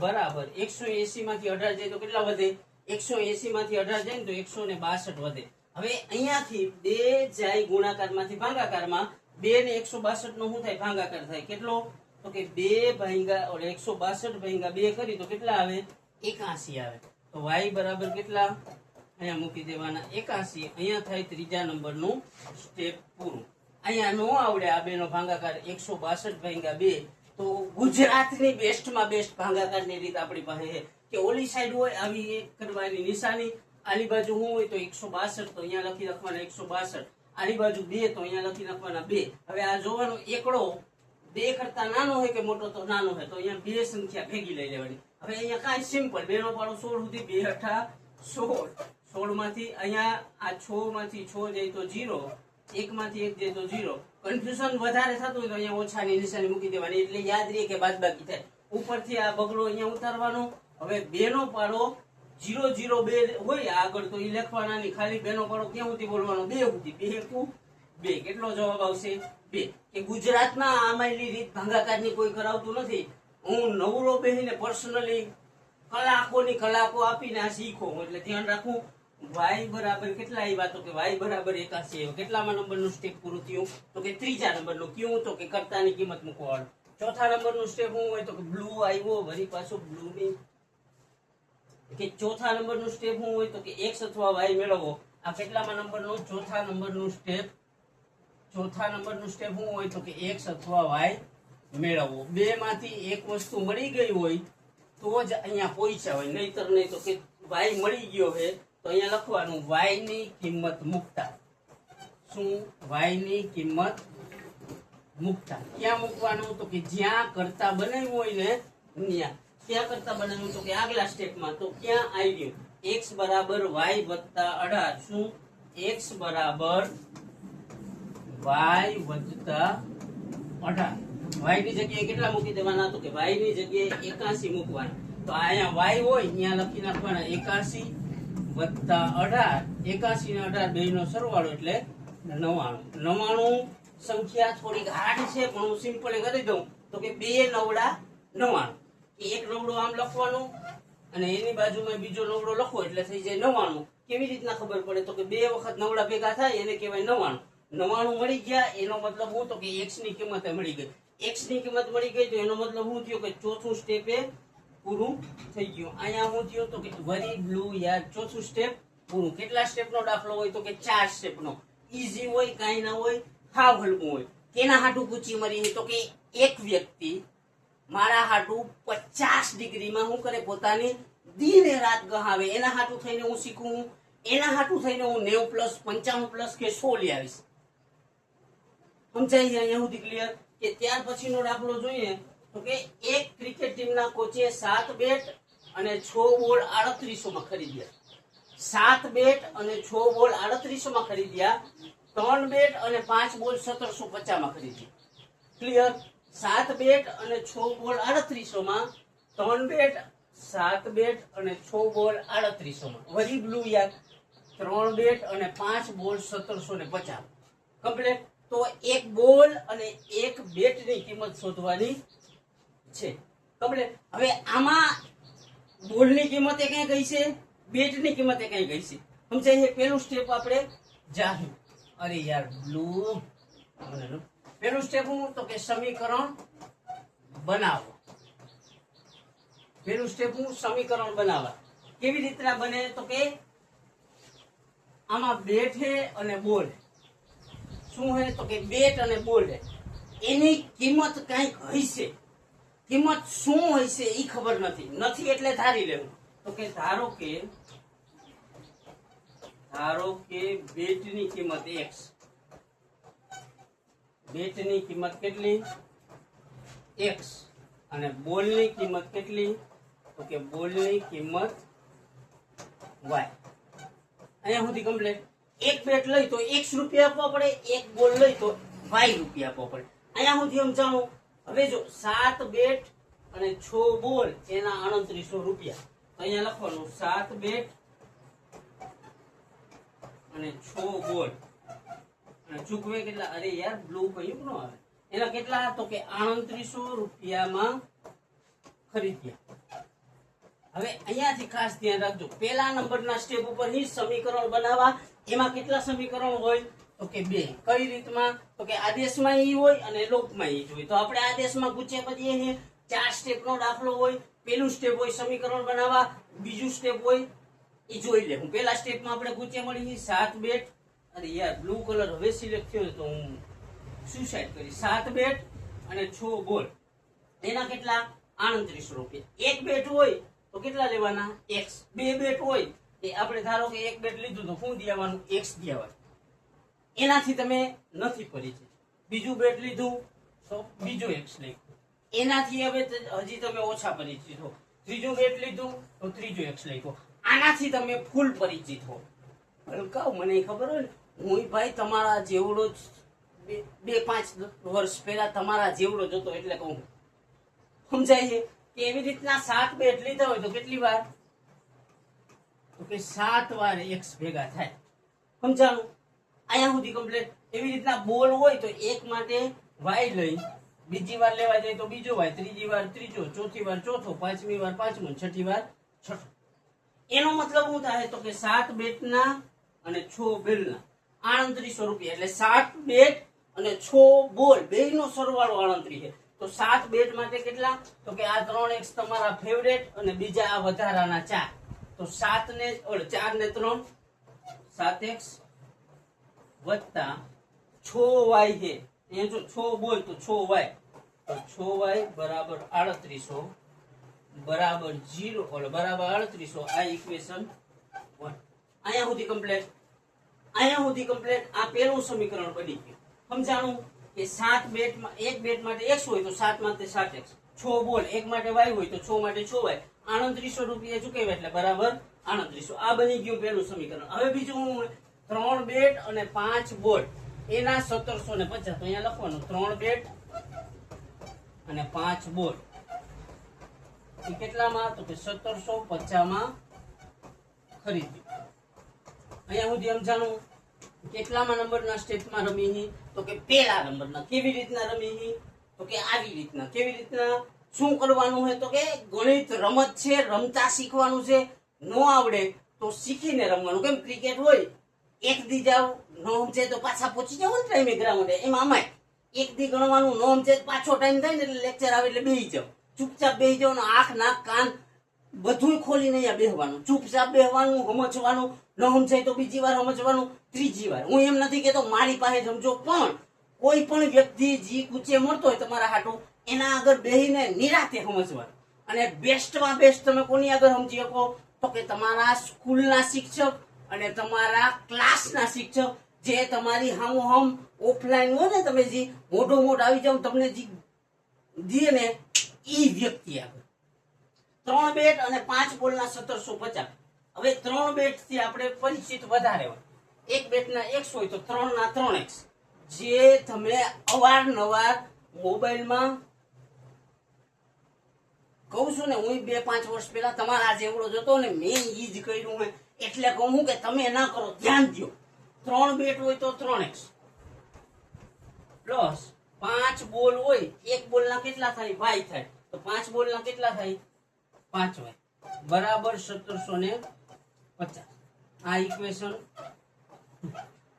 બરાબર 180 માંથી 18 જાય તો કેટલા વધે 180 માંથી 18 જાય ને તો 162 વધે હવે અહીંયાથી 2 જાય ગુણાકારમાંથી ભાગાકારમાં 2 ને 162 નો શું થાય ભાગાકાર થાય કેટલો તો કે 2 ભાગ્યા ઓલે 162 ભાગ્યા 2 કરી તો કેટલા આવે 81 આવે તો y બરાબર કેટલા અહીંયા મૂકી દેવાના 81 અહીંયા થાય ત્રીજા નંબરનું સ્ટેપ પૂરું અહીંયા નો આવડે આ બેનો ભાગાકાર 162 ભાગ્યા 2 તો ગુજરાતની બેસ્ટમાં બેસ્ટ ભાગાકારની રીત આપણી પાસે છે કે ઓલી સાઈડ હોય આવી એક કરવાની નિશાની આલી બાજુ શું હોય તો 162 તો અહીંયા લખી રાખવાના 162 આલી બાજુ 2 તો અહીંયા લખી નાખવાના 2 હવે આ જોવાનો એકડો 2 કરતા નાનો હોય કે મોટો તો નાનો હોય તો અહીંયા બે સંખ્યા ભેગી લઈ લેવાની હવે અહીંયા કાંઈ સિમ્પલ 2 નો પાડો 16 સુધી 2 8 16 16 માંથી અહીંયા આ 6 માંથી 6 જાય તો 0 1 માંથી 1 જાય તો 0 કન્ફ્યુઝન વધારે થતું હોય તો અહીંયા ઓછાની નિશાની મૂકી દેવાની એટલે યાદ રહે કે બાદબાકી થાય ઉપરથી આ બગડો અહીંયા ઉતારવાનો હવે 2 નો પાડો 0 0 2 હોય આગળ તો એ લખવાના નહીં ખાલી 2 નો પાડો ક્યાં સુધી બોલવાનો 2 સુધી 2 2 કેટલો જવાબ આવશે 2 કે ગુજરાતમાં આમાંની રીત ભાગાકારની કોઈ કરાવતું નથી હું નવરો બેહીને પર્સનલી કલાકો આપીને આ શીખો એટલે ધ્યાન રાખવું y બરાબર કેટલા આવ્યા તો કે y બરાબર 81 કેટલામાં નંબરનું સ્ટેપ પૂરું થયું તો કે ત્રીજા નંબરનું ક્યું તો કે કર્તાની કિંમત મૂકવાનું ચોથા નંબરનું સ્ટેપ શું હોય તો કે બ્લુ આવ્યો વળી પાછો બ્લુ ની કે ચોથા નંબરનું સ્ટેપ શું હોય તો કે x અથવા y મેળવો આ કેટલામાં નંબરનું ચોથા નંબરનું સ્ટેપ શું હોય તો કે x અથવા y મેળવવો બે માંથી એક વસ્તુ મળી ગઈ હોય તો જ અહીંયા પહોંચ્યા હોય નહીતર નહીં તો કે y મળી ગયો છે તો અહીંયા લખવાનું y ની કિંમત મૂકતા શું y ની કિંમત મૂકતા ક્યાં મૂકવાનું તો કે જ્યાં કરતા બનાવ્યું હોય ને ત્યાં ક્યાં કરતા બનાવ્યું તો કે આગલા સ્ટેપમાં તો ક્યાં આવ્યું x બરાબર y વત્તા 18 શું x બરાબર y વત્તા 18 y ની જગ્યાએ કેટલા મૂકી દેવાના તો કે y ની જગ્યાએ 81 મૂકવાના તો અહીંયા y હોય ત્યાં લખી નાખવાના 81 વત્તા 18 81 ને 18 બેનો સરવાળો એટલે 99 સંખ્યા થોડીક હાર્ડ છે પણ હું સિમ્પલ કરી દઉં તો કે 2 નવડા 99 એક નવડો આમ લખવાનો અને એની બાજુમાં બીજો નવડો લખો એટલે થઈ જાય 99 કેવી રીતના ખબર પડે તો કે બે વખત નવડા ભેગા થાય એને કહેવાય 99 મળી ગયા એનો મતલબ હું તો કે x ની કિંમત મળી ગઈ x ની કિંમત મળી ગઈ તો એનો મતલબ શું થયો કે ચોથું સ્ટેપ એ પૂરું થઈ ગયું અહીંયા હું થયો તો કે વરી બ્લુ યાર ચોથું સ્ટેપ પૂરું. કેટલા સ્ટેપનો દાખલો હોય તો કે 4 સ્ટેપનો. ઈઝી હોય, કાંઈ ના હોય, હાવ હલકું હોય. કેના હાટું પૂછી મરી તો કે એક વ્યક્તિ મારા હાટું 50 ડિગ્રીમાં શું કરે, પોતાની દીને રાત ગહાવે. એના હાટું થઈને હું શીખું, એના હાટું થઈને હું 90 પ્લસ 95 પ્લસ કે 100 લઈ આવીશ. સમજાય છે અહીંયા સુધી ક્લિયર? કે ત્યાર પછીનો દાખલો જોઈએ તો કે એક ક્રિકેટ ટીમના કોચે 7 બેટ અને 6 બોલ 3800 માં ખરીદ્યા. 7 બેટ અને 6 બોલ 3800 માં ખરીદ્યા. 3 બેટ અને 5 બોલ 1750 માં ખરીદ્યા. ક્લિયર? 7 બેટ અને 6 બોલ 3800 માં, 3 બેટ, 7 બેટ અને 6 બોલ 3800 માં. વરી બ્લુ યાર, 3 બેટ અને 5 બોલ 1750. કમ્પ્લીટ. તો એક બોલ અને એક બેટની કિંમત શોધવાની છે. કમ્પ્લીટ. હવે આમાં બોલની કિંમત એ કઈ ગઈ છે, બેટની કિંમત એ કઈ ગઈ છે. સમજાય? પેલું સ્ટેપ આપણે જાહ્યું. અરે યાર બ્લુ, પેલું સ્ટેપ હું તો કે સમીકરણ બનાવો. પેલું સ્ટેપ હું સમીકરણ બનાવવા. કેવી રીતના બને તો કે આમાં બેટ હે અને બોલ. શું હે તો કે બેટ અને બોલ હે. એની કિંમત કઈક હશે. કિંમત શું હશે એ ખબર નથી એટલે ધારી લેવું. તો કે ધારો કે બેટની કિંમત x. બેટની કિંમત કેટલી? x. અને બોલની કિંમત કેટલી? તો કે બોલની કિંમત y. અહીંયા સુધી કમ્પ્લીટ. એક બેટ લઈ તો x રૂપિયા આપવા પડે, એક બોલ લઈ તો y રૂપિયા આપવા પડે. અહીંયા સુધી સમજાણું. હવે જો 7 બેટ અને 6 બોલ એના 3800 રૂપિયા. અહીંયા લખવાનું 7 બેટ અને 6 બોલ અને ચૂકવે કેટલા? અરે યાર બ્લુ કયું ન આવે. એના કેટલા? તો કે 3800 રૂપિયામાં ખરીદ્યા. હવે અહીંયાથી ખાસ ધ્યાન રાખજો, પેલા નંબરના સ્ટેપ ઉપર ही સમીકરણ બનાવવા. એમાં કેટલા સમીકરણ હોય તો કે 2. કઈ રીતમાં? તો કે આદેશમાં ઈ હોય અને લોકમાં ઈ હોય. તો આપણે આદેશમાં ગુચે પડીએ છીએ. 4 સ્ટેપનો દાખલો હોય. પેલું સ્ટેપ હોય સમીકરણ બનાવવા, બીજું સ્ટેપ હોય એ જોઈ લે. હું પેલા સ્ટેપમાં આપણે ગુચે મળી 7 બેટ. અરે યાર બ્લુ કલર હવે સિલેક્ટ થયો તો હું સુસાઇડ કરી. 7 બેટ અને 6 બોલ એના કેટલા? 3800 રૂપિયા. એક બેટ હોય તો કેટલા લેવાના? x. 2 બેટ હોય એ આપણે ધારો કે એક બેટ લીધું તો શું દેવાનું? x દેવાનું. એનાથી તમે નથી પરિચિત. બીજું બેટ લીધું તો બીજો x લખ્યો. એનાથી હવે હજી તમે ઓછા પરિચિત હો. ત્રીજું બેટ લીધું તો ત્રીજો x લખ્યો. આનાથી તમે ફૂલ પરિચિત હો. હલકાવ મને ખબર હોય ને, હું ભાઈ તમારા જેવડો જ 2-5 વર્ષ પહેલા તમારા જેવડો જ હતો એટલે કહું. સમજાય છે? કે એવી રીતના 7 બેટ લીધા હોય તો કેટલી વાર? તો કે 7 વાર x ભેગા થાય. સમજાણું? અહીંયા સુધી કમ્પ્લીટ. એવી રીતના બોલ હોય તો એક માટે y લઈ, બીજી વાર લેવા જાય તો બીજો y, ત્રીજી વાર ત્રીજો, ચોથી વાર ચોથો, પાંચમી વાર પાંચમો, છઠ્ઠી વાર છઠ્ઠો. એનો મતલબ શું થાય તો કે 7 બેટના અને 6 બેલના 3800 રૂપિયા. એટલે 7 બેટ અને 6 બોલ બેયનો સરવાળો 38 છે. તો 7 બેટ માટે કેટલા? તો કે આ 3x તમારા ફેવરેટ અને બીજા આ વધારાના 4. તો 7 ને 4 ને 3 7x વત્તા 6y છે. અહીંયા જો 6 બોલ તો 6y. તો 6y બરાબર 3800 બરાબર 0 બરાબર 3800. આ ઇક્વેશન 1. અહીંયા સુધી કમ્પ્લીટ. અહીંયા સુધી કમ્પ્લીટ. આ પહેલું સમીકરણ બની ગયું. સમજાણું? કે 7 બેટમાં એક બેટ માટે x હોય તો 7 માટે 7x. 6 બોલ એક માટે y હોય તો 6 માટે 6y. 3800 રૂપિયા ચૂકવ્યા એટલે બરાબર 3800. આ બની ગયું પહેલું સમીકરણ. હવે બીજું શું હોય? 3 બેટ અને 5 બોલ એના 1750. તો અહીંયા લખવાનું 3 બેટ અને 5 બોલ એ કેટલામાં? તો કે 1750 માં ખરીદ્યું. અહીંયા સુધી સમજાણું? કેટલામાં નંબરના સ્ટેપમાં રમી? તો કે પેલા નંબરના. કેવી રીતના રમી? તો કે આવી રીતના. કેવી રીતના? શું કરવાનું છે તો કે ગણિત રમત છે, રમતા શીખવાનું છે. નો આવડે તો શીખીને રમવાનું. કેમ ક્રિકેટ હોય એક દી જાવ નો સમજે તો પાછા પહોંચી જાવ ને ટાઈમે ગ્રાઉન્ડે. એમાં અમાય એક દી ગણવાનું નો સમજે પાછો ટાઈમ થાય ને એટલે લેક્ચર આવે એટલે બેસી જાવ. ચૂપચાપ બેસી જાવ ને આંખ નાક કાન બધું ખોલીને અહીંયા બેહવાનું, ચૂપચાપ બેહવાનું, સમજવાનું, ન સમજાય તો બીજી વાર સમજવાનું, ત્રીજી વાર. હું એમ નથી કેતો મારી પાસે સમજો, પણ કોઈ પણ વ્યક્તિ જી કૂચે મળતો હોય તમારા હાટું, એના આગળ બેહીને નિરાતે સમજવાનું. અને બેસ્ટમાં બેસ્ટ તમે કોની આગળ સમજી શકો તો કે તમારા સ્કૂલના શિક્ષક અને તમારા ક્લાસના શિક્ષક, જે તમારી હામોહામ ઓફલાઈન હોય ને, તમે જે મોઢો મોઢ આવી જાવ તમને જે દે ને એ વ્યક્તિ આગળ. 3 બેટ અને 5 બોલના 1750. હવે 3 બેટ થી આપણે પરિચિત વધારે હોય, 1 બેટના 1 હોય તો 3 ના 3x, જે તમે અવારનવાર મોબાઈલમાં કહું છું ને, હું 2-5 વર્ષ પહેલા તમારા જેવડો જતો ને, મેં ઈ જ કર્યું હોય, એટલે કહું કે તમે ના કરો, ધ્યાન દો. 3 બેટ હોય તો 3x પ્લસ 5 બોલ હોય, 1 બોલના કેટલા થાય? y થાય. તો 5 બોલના કેટલા થાય? 5y બરાબર 1750. આ ઇક્વેશન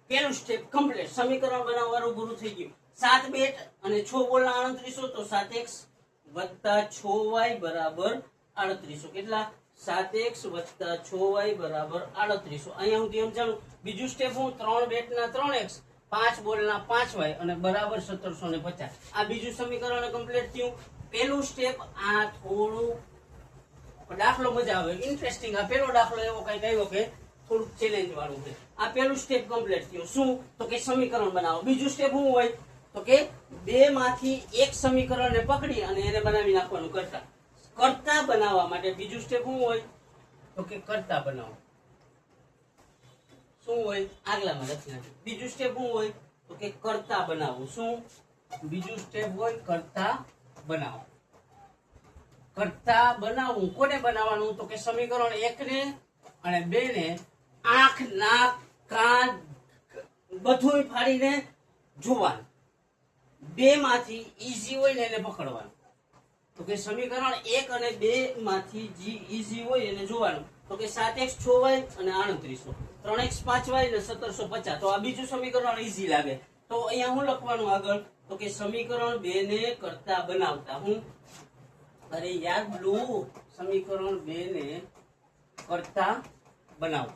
પેલું સ્ટેપ કમ્પ્લીટ. સમીકરણ બનાવવાનું પૂરું થઈ ગયું. 7 બેટ અને 6 બોલના 3800, તો 7x વત્તા 6y બરાબર 3800. કેટલા? 7x વત્તા 6y બરાબર 3800. અહીંયા હું એમ જાણું. બીજું સ્ટેપ હું 3 બેટના 3x, 5 બોલના 5y અને બરાબર 1750. આ બીજું સમીકરણ કમ્પ્લીટ થયું. પેલું સ્ટેપ આ થોડું દાખલો મજા આવે, ઇન્ટરેસ્ટિંગ. આ પેલો દાખલો એવો કઈ આવ્યો કે થોડુંક ચેલેન્જ વાળું છે. આ પેલું સ્ટેપ કમ્પ્લીટ થયું. શું? તો કે સમીકરણ બનાવો. બીજું સ્ટેપ શું હોય તો કે 2 માંથી એક સમીકરણને પકડી અને એને બનાવી નાખવાનું કરતા. કરતા બનાવવા માટે બીજું સ્ટેપ શું હોય તો કે કરતા બનાવો. શું હોય? આગલામાં લખી નાખી. બીજું સ્ટેપ શું હોય તો કે કરતા બનાવો. શું? બીજું સ્ટેપ હોય કરતા બનાવો. કરતા બનાવવું કોને બનાવવાનું તો કે સમીકરણ 1 ને અને 2 ને આંખ, નાક, કાન બધું ફાડીને જોવાનું. 2 માંથી ઈઝી હોય ને એને પકડવાનું. તો કે સમીકરણ 1 અને 2 માંથી જે ઈઝી હોય એને જોવાનું. તો કે 7x 6y અને 3800, 3x 5y અને 1750. તો આ બીજું સમીકરણ ઈઝી લાગે. તો અહીંયા હું લખવાનું આગળ તો કે સમીકરણ 2 ને કરતા બનાવતા. હું અરે યાર બ્લુ, સમીકરણ 2 ને કરતા બનાવો.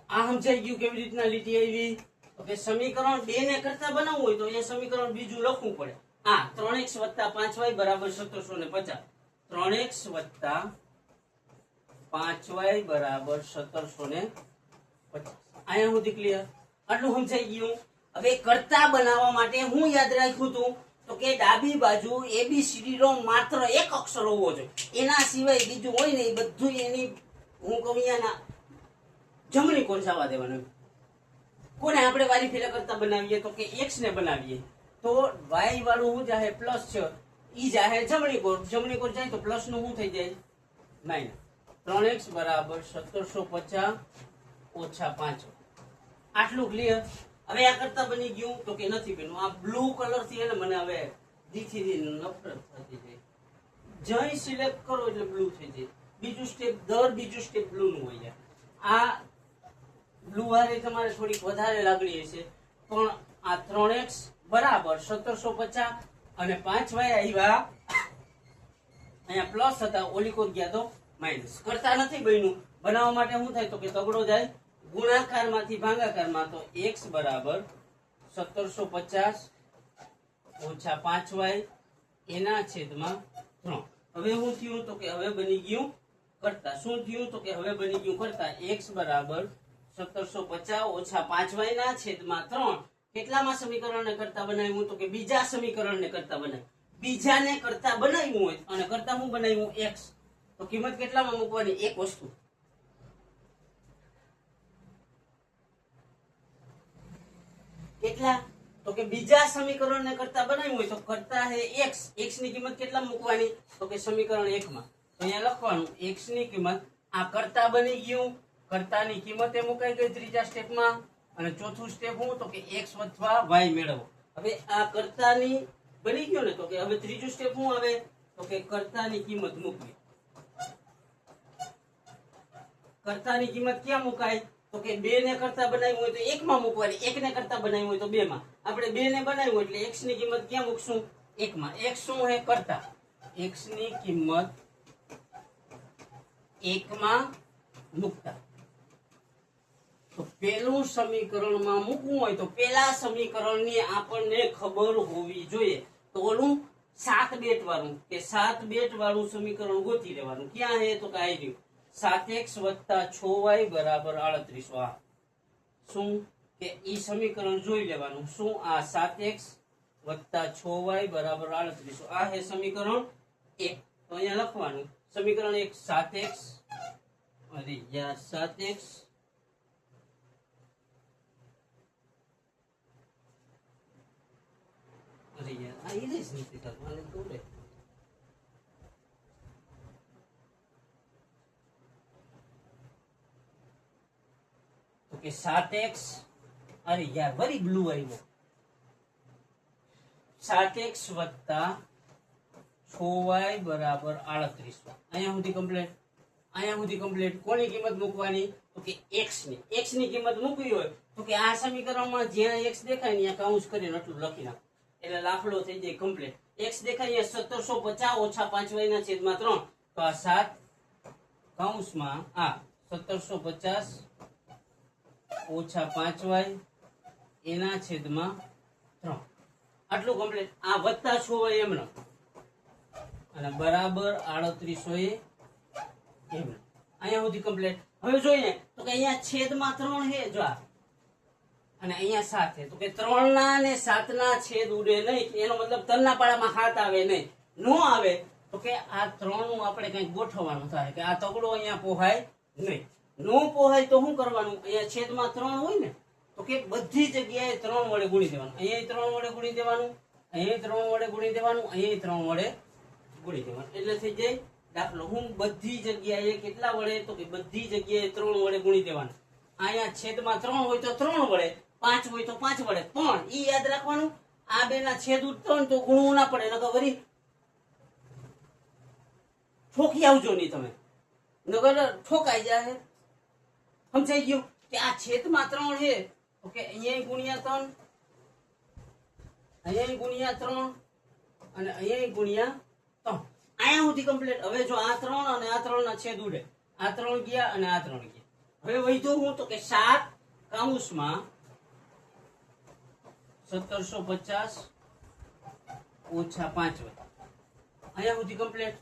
આ સમજાઈ ગયું કેવી રીતના લીટી આવી? તો કે સમીકરણ 2 ને કરતા બનાવવું હોય તો અહીંયા સમીકરણ બીજું લખવું પડે. આ 3x વત્તા 5y બરાબર 1750. 3x વત્તા 5y બરાબર 1750. અહીંયા સુધી ક્લિયર? આટલું સમજાઈ ગયું. હવે કરતા બનાવવા માટે હું યાદ રાખ્યું હતું તો કે ડાબી બાજુ ABCD નો માત્ર એક અક્ષર હોવો જોઈએ. એના સિવાય બીજું હોય ને એ બધું એની હું કહું અહીંયાના જમણી કોર જવા દેવાનું. કોને આપણે વારી ફેરા કરતા બનાવીએ તો કે x ને બનાવીએ તો y વાળું શું જાહે? પ્લસ છે. ઈ જાહે જમણી કોર. જમણી કોર જાય તો પ્લસ નું શું થઈ જાય? માઇનસ. 3x બરાબર 1750 ઓછા 5. આટલું ક્લિયર? હવે આ કરતા બની ગયું તો કે નથી બન્યું. આ બ્લુ કલર થી એને મને હવે દીથી નફરત થતી જાય. જઈ સિલેક્ટ કરો એટલે બ્લુ થઈ જાય. બીજું સ્ટેપ બીજું સ્ટેપ બ્લુ નું હોય જાય. આ બ્લુ વાળી તમારે થોડીક વધારે લાગણી હશે, પણ આ 3x બરાબર 1750 અને 5y આવ્યા અહીંયા પ્લસ હતા, ઓલી કોર ગયા તો માઇનસ. કરતા નથી બન્યું. બનાવવા માટે શું થાય તો કે તગડો જાય ગુણાકાર માંથી ભાગાકારમાં. તો x બરાબર 1750 ઓછા 5y એના છેદમાં 3. હવે શું થયું તો કે હવે બની ગયું કરતા. શું થયું તો કે હવે બની ગયું કરતા. x બરાબર 1750 ઓછા 5y ના છેદમાં 3. કેટલામાં સમીકરણને કરતા બનાવ્યું તો કે બીજા સમીકરણને કરતા બનાવ્યું. બીજાને કરતા બનાવ્યું હોય અને કરતા હું બનાવ્યું x, તો કિંમત કેટલામાં મૂકવાની? એક વસ્તુ. કેટલા? તો કે બીજા સમીકરણને કરતા બનાવ્યું હોય તો કરતા હે x. x ની કિંમત કેટલા મૂકવાની? તો કે સમીકરણ 1 માં. તો અહીંયા લખવાનું x ની કિંમત. આ કરતા બની ગયું. કરતાની કિંમત એ મુકાઈ ગઈ ત્રીજા સ્ટેપમાં. અને ચોથું સ્ટેપ હું તો કે x અથવા y મેળવો. હવે આ કરતાની બની ગયો ને તો કે હવે ત્રીજું સ્ટેપ શું આવે તો કે કરતાની કિંમત મૂકવી. કરતાની કિંમત ક્યાં મુકાય તો કે 2 ને કરતા બનાવ્યું હોય તો 1 માં મૂકવાની, 1 ને કરતા બનાવ્યું હોય તો 2 માં. આપણે 2 ને બનાવ્યું એટલે x ની કિંમત ક્યાં મૂકશું? 1 માં. x શું હે? કરતા. x ની કિંમત એકમાં મૂકતા. તો પેલું સમીકરણમાં મૂકવું હોય તો પેલા સમીકરણની આપણને ખબર હોવી જોઈએ. તો ઓલું 7 બેટ વાળું કે 7 બેટ વાળું સમીકરણ ગોતી લેવાનું. ક્યાં હે તો કે આવી રહ્યું 7x + 6y = 38. આ શું કે ઈ સમીકરણ જોઈ લેવાનું. શું આ 7x + 6y = 38. આ હે સમીકરણ 1. તો અહીંયા લખવાનું સમીકરણ 1 7x અરે યાર 7x અરે યાર આ ઇરેઝ નથી થતું. આને તો રે તો કે 7x અરે યાર વરી બ્લુ આવ્યો 7x + 6y = 38. અહીંયા સુધી કમ્પ્લીટ. અહીંયા સુધી કમ્પ્લીટ. કોની કિંમત મૂકવાની તો કે x ની. x ની કિંમત મૂકવી હોય તો કે આ સમીકરણમાં જ્યાં x દેખાય ને ત્યાં કાઉન્સ કરીને આટલું લખી નાખો એટલે દાખલો થઈ જાય કમ્પ્લીટ. x દેખાય 1750 - 5y/3. તો આ 7 કૌંસમાં આ 1750 - 5y/3 આટલું કમ્પ્લીટ. આ વત્તા 6y એમનો અને બરાબર 38 એમનો. અહીંયા સુધી કમ્પ્લીટ. હવે જોઈએ તો કે અહીંયા છેદમાં 3 છે જો આ અને અહીંયા 7 છે. તો કે 3 ના અને 7 ના છેદ ઉડે નહીં. એનો મતલબ 3 ના પાડામાં 7 આવે નહીં. નો આવે તો કે આ 3 નું આપણે કંઈક ગોઠવવાનું થાય કે આ તગડો અહીંયા પોહાય નહીં. નો પોહાય તો શું કરવાનું? અહીંયા છેદમાં 3 હોય ને તો કે બધી જગ્યાએ 3 વડે ગુણી દેવાનું. અહીંયા 3 વડે ગુણી દેવાનું, અહીંયા 3 વડે ગુણી દેવાનું, અહીંયા 3 વડે ગુણી દેવાનું. એટલે થઈ જાય દાખલો. હું બધી જગ્યાએ કેટલા વડે તો કે બધી જગ્યાએ 3 વડે ગુણી દેવાનું. અહીંયા છેદમાં 3 હોય તો 3 વડે, 5 હોય તો 5 વડે. પણ ઈ યાદ રાખવાનું આ બે ના છેદ ઉડતો ને તો ગુણવું ના પડે. નકર વળી ઠોકી આવજો નહીં તમે, નકર ઠોકાઈ જાય. સમજાઈ ગયું કે આ છેદમાં 3 છે તો કે અહીંયા ગુણ્યા 3, અહીંયા ગુણ્યા 3 અને અહીંયા ગુણ્યા 3. અહીંયા સુધી કમ્પ્લીટ. હવે જો આ 3 અને આ 3 ના છેદ ઉડે, આ 3 ગયા અને આ 3 ગયા. હવે વધ્યો હું તો કે 7 કૌંસમાં 1750 - 5y. અહીંયા સુધી કમ્પ્લીટ.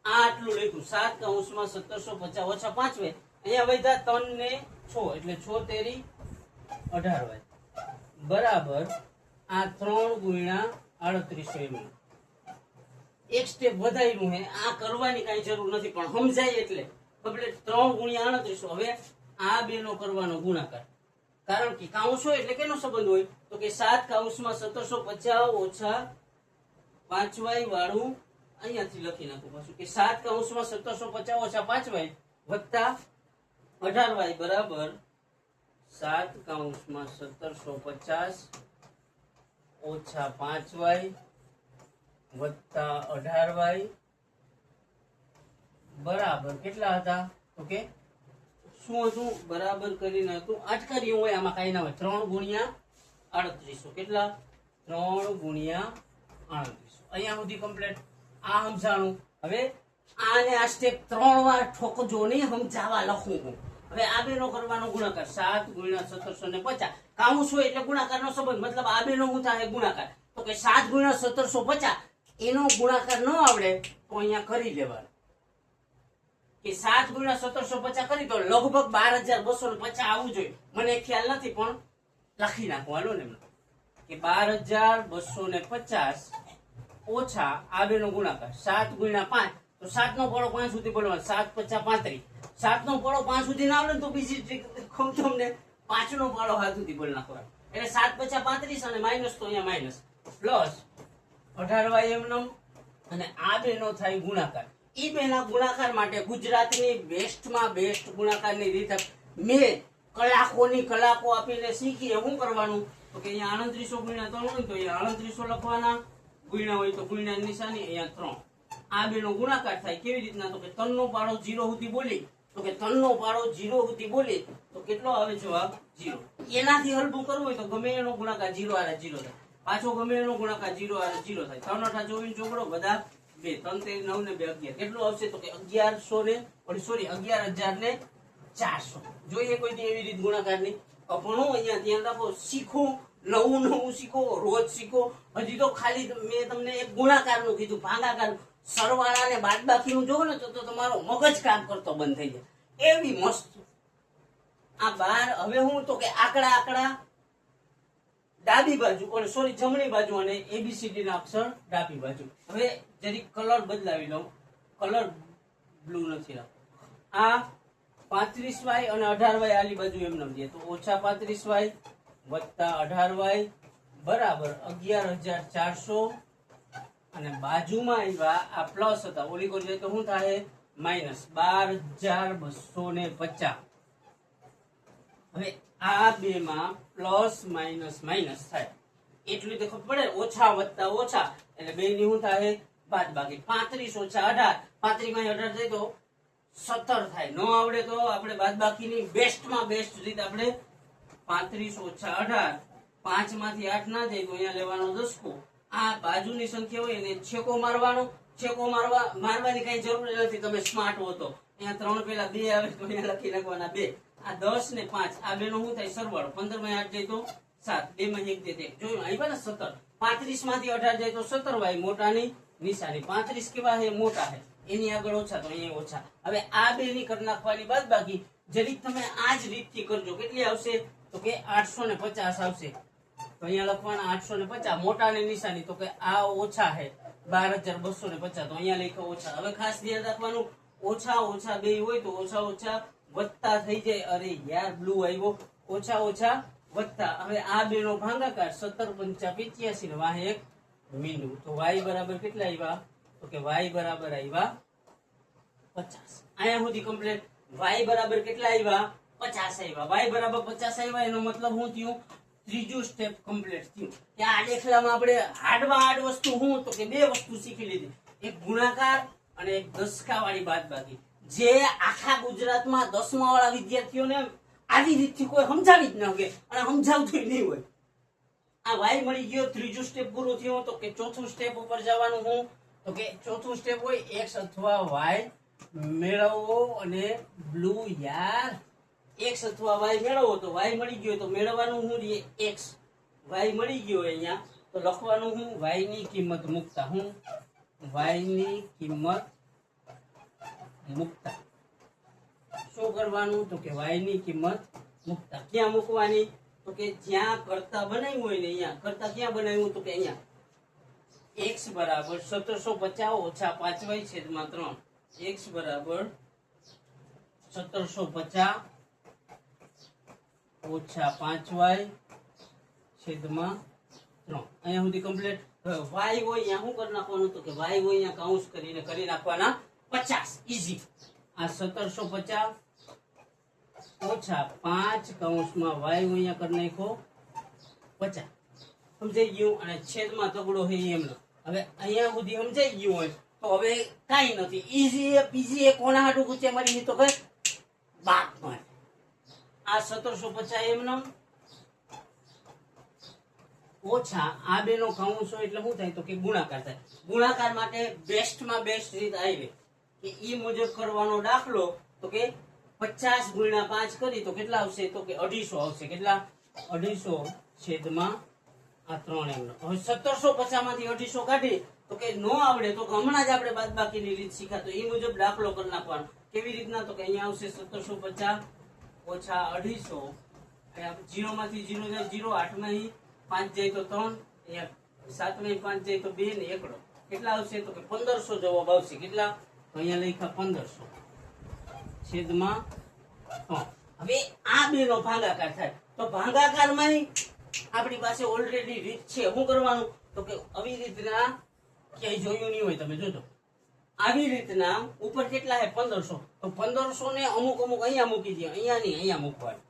આ આટલું લખ્યું 7 કૌંસમાં 1750 - 5y. અહીંયા વધ્યા 3 ને 6 એટલે 6 તેરી 18y બરાબર આ 3 ગુણ્યા 38 એક સ્ટેપ વધાર્યું હે. આ કરવાની કઈ જરૂર નથી પણ સમજાય એટલે કમ્પ્લીટ. 3 ગુણ્યા 38. હવે આ બે નો કરવાનો ગુણાકાર. કારણ કે કાઉન્સ હોય એટલે કેનો સંબંધ હોય તો કે 7 કૌંસમાં 1750 - 5y વાળું અહીંયાથી લખી નાખું પાછું કે 7 કૌંસમાં 1750 - 5y વત્તા 18y બરાબર 7 કૌંસમાં 1750 - 5y વત્તા 18y બરાબર કેટલા હતા તો કે શું હતું બરાબર કરીને હતું 8 કર્યું હોય. આમાં કઈ ના હોય. 3 ગુણ્યા 38. કેટલા? 3 ગુણ્યા 38. અહીંયા સુધી કમ્પ્લીટ. આ સમજાણું. હવે આને આ સ્ટેપ 3 વાર ઠોકજો નહીં, સમજાવવા લખું હું. હવે આ બે નો કરવાનો ગુણાકાર 7 ગુણ્યા 1750. કાઉન્સ હોય એટલે ગુણાકાર નો સંબંધ. મતલબ આ બે નો શું થાય ગુણાકાર. તો કે 7 ગુણ્યા 1750 એનો ગુણાકાર ન આવડે તો અહીંયા કરી લેવાનું કે 7 ગુણ્યા 1750 કરી તો લગભગ 12,250 આવવું જોઈએ. મને ખ્યાલ નથી પણ લખી નાખવાનો ને કે 12,250 ઓછા આ બે નો ગુણાકાર 7 ગુણ્યા 5 તો 7 નો પાડો 5 સુધી બોલવાનો. 7 × 5 = 35. 7 નો પાડો 5 સુધી ના આવડે તો બીજી ટ્રીક કહું તમને. 5 નો પાડો હાથ સુધી બોલી નાખવાનો. એટલે 7 × 5 = 35 અને માઇનસ તો અહીંયા માઇનસ પ્લસ 18y એમનો અને આ બે નો થાય ગુણાકાર. ઈ બેના ગુણાકાર માટે ગુજરાતની બેસ્ટમાં બેસ્ટ ગુણાકારની રીત મેં કલાકો આપીને શીખી. શું કરવાનું તો કે અહીંયા 38 ગુણ્યા 3 હોય તો અહીંયા 38 લખવાના, ગુણ્યા હોય તો ગુણ્યા નિશાની, અહીંયા 3. આ બે નો ગુણાકાર થાય કેવી રીતના તો કે 3 નો પાડો 0 સુધી બોલી તો કે 3 નો પાડો 0 સુધી બોલી તો કેટલો આવે જવાબ 0. એનાથી હલવું કરવું હોય તો ગમે એનો ગુણાકાર 0 આરે 0 થાય. પાછો ગમે એનો ગુણાકાર 0 આરે 0 થાય. 3 × 8 = 24 ચોકડો બધા 2 3 તેરી 9 ને 2 11 કેટલું આવશે તો કે 1100 ને સોરી 11000 ને 400 જોઈએ કોઈ દી એવી રીત ગુણાકારની ભણો અહીંયા ધ્યાન રાખો શીખો નવું શીખો રોજ શીખો હજી તો ખાલી મેં તમને એક ગુણાકારનું કીધું ભાગાકાર સરવાળા ને બાદબાકીનું જોવો ને તો તમારો મગજ કામ કરતો બંધ થઈ જાય એવી મસ્ત આ 12 હવે હું તો કે આંકડા ડાબી બાજુ અને સોરી જમણી બાજુ અને ABCD ના અક્ષર ડાબી બાજુ હવે જરીક કલર બદલાવી લઉં કલર બ્લુ નથી રાખો આ 35y અને 18y આલી બાજુ એમ નામ દે તો ઓછા 35y વત્તા 18y બરાબર 11400 અને બાજુમાં આવ્યા આ પ્લસ હતા ઓલી કરી જાય તો શું થાય માઈનસ 12250 હવે આ બે માં પ્લસ માઈનસ માઈનસ થાય એટલું તો ખબર પડે ઓછા વત્તા ઓછા એટલે બે ની શું થાય બાદબાકી 35 ઓછા 18 35 માં 18 જાય તો 17 થાય ન આવડે તો આપણે બાદબાકીની બેસ્ટમાં બેસ્ટ રીત આપણે 35 ઓછા 18 5 માંથી 8 ના જાય તો અહીંયા લેવાનો દસકો આ બાજુની સંખ્યા હોય એને છેકો મારવાની કઈ જરૂર નથી તમે સ્માર્ટ હો તો અહીંયા 3 પેલા 2 આવે તો અહીંયા લખી નાખવાના 2 આ 10 ને 5 આ બે નો શું થાય સરવાળો 15 માં 8 જાય તો 7 2 માં 1 દે જોયું આવ્યા ને 17 35 માંથી 18 જાય તો 17 વાય મોટાની નિશાની 35 કેવા છે મોટા છે એની આગળ ઓછા તો અહીંયા ઓછા હવે આ બે ની કરી નાખવાની બાદબાકી જરીક તમે આ જ રીતથી કરજો કેટલી આવશે તો કે 850 આવશે તો અહીંયા લખવાના 850 મોટાની નિશાની તો કે આ ઓછા છે 12250 તો અહીંયા લખો ઓછા હવે ખાસ ધ્યાન રાખવાનું ઓછા બે હોય તો ઓછા વત્તા થઈ જાય અરે યાર બ્લુ આવ્યો ઓછા વત્તા હવે આ બે નો ભાગાકાર 17 5 85 ને વાહ એક મીંડું તો y બરાબર કેટલા આવ્યા તો કે y બરાબર આવ્યા 50 અહીંયા સુધી કમ્પ્લીટ y બરાબર કેટલા આવ્યા 50 આવ્યા y બરાબર 50 આવ્યા એનો મતલબ શું થયું ત્રીજું સ્ટેપ કમ્પ્લીટ થયું ત્યાં આ દાખલામાં આપણે હાર્ડ વસ્તુ શું તો કે બે વસ્તુ શીખી લીધી એક ગુણાકાર અને એક દસકા વાળી બાદબાકી જે આખા ગુજરાતમાં 10મા વાળા વિદ્યાર્થીઓને આવી રીતથી કોઈ સમજાવી જ ન શકે અને સમજાવતું નહીં હોય આ y મળી ગયો ત્રીજું સ્ટેપ પૂરું થયું તો કે ચોથું સ્ટેપ ઉપર જવાનું હું તો કે ચોથું સ્ટેપ હોય x અથવા y મેળવવો અને બ્લુ યાર x અથવા y મેળવવો તો y મળી ગયો તો મેળવવાનું હું x y મળી ગયો અહીંયા તો લખવાનું હું y ની કિંમત મૂકતા હું y ની કિંમત મૂકતા શું કરવાનું તો કે y ની કિંમત મૂકતા ક્યાં મૂકવાની તો કે જ્યાં કરતા બનાવ્યું હોય ને અહીંયા કરતા ક્યાં બનાવ્યું તો કે અહીંયા x બરાબર 1750 ઓછા 5y છેદમાં 3 x બરાબર 1750 ઓછા 5y છેદમાં 3 અહીંયા સુધી કમ્પ્લીટ y હોય અહીંયા શું કરી નાખવાનું તો કે y હોય અહીંયા કાઉન્સ કરીને કરી નાખવાના 50 ઈઝી આ 1750 ઓછા 5 કૌંસમાં y અહીંયા કરી નાખો 50 સમજાઈ ગયું અને છેદમાં તગડો છે એમનો હવે અહીંયા સુધી સમજાઈ ગયું હોય તો હવે કાઈ નથી ઈઝી પીઝી કોના હાટું ગુચે મારી તો કઈ બાપ માં આ 1750 એમનો ઓછા આ બે નો કૌંસ હોય એટલે શું થાય તો કે ગુણાકાર થાય ગુણાકાર માટે બેસ્ટમાં બેસ્ટ રીત આવી કે ઈ મુજબ કરવાનો દાખલો તો કે 50 ગુણ્યા 5 કરી તો કેટલા આવશે તો કે 250 આવશે કેટલા 250 છેદમાં આ 3 એમનો હવે 1750 માંથી 250 કાઢી તો કે નો આવડે તો હમણાં જ આપણે બાદબાકીની રીત શીખ્યા તો ઈ મુજબ દાખલો કરી નાખવાનો કેવી રીતના તો કે અહીંયા આવશે 1750 ઓછા 250 0 માંથી 0 જાય 0 8 માંથી 5 જાય તો 3 અહીંયા 7 માંથી 5 જાય તો 2 ને 1 કેટલા આવશે તો કે 1500 જવાબ આવશે કેટલા તો અહીંયા લખ્યા 1500 છેદમાં 3 હવે આ બે નો ભાગાકાર થાય તો ભાગાકારમાં આપણી પાસે ઓલરેડી રીત છે શું કરવાનું તો કે આવી રીતના ક્યાંય જોયું નહીં હોય તમે જોજો આવી રીતના ઉપર કેટલા છે 1500 તો 1500 ને અમુક અહીંયા મૂકી દે અહીંયા નહીં અહીંયા મૂકવાનું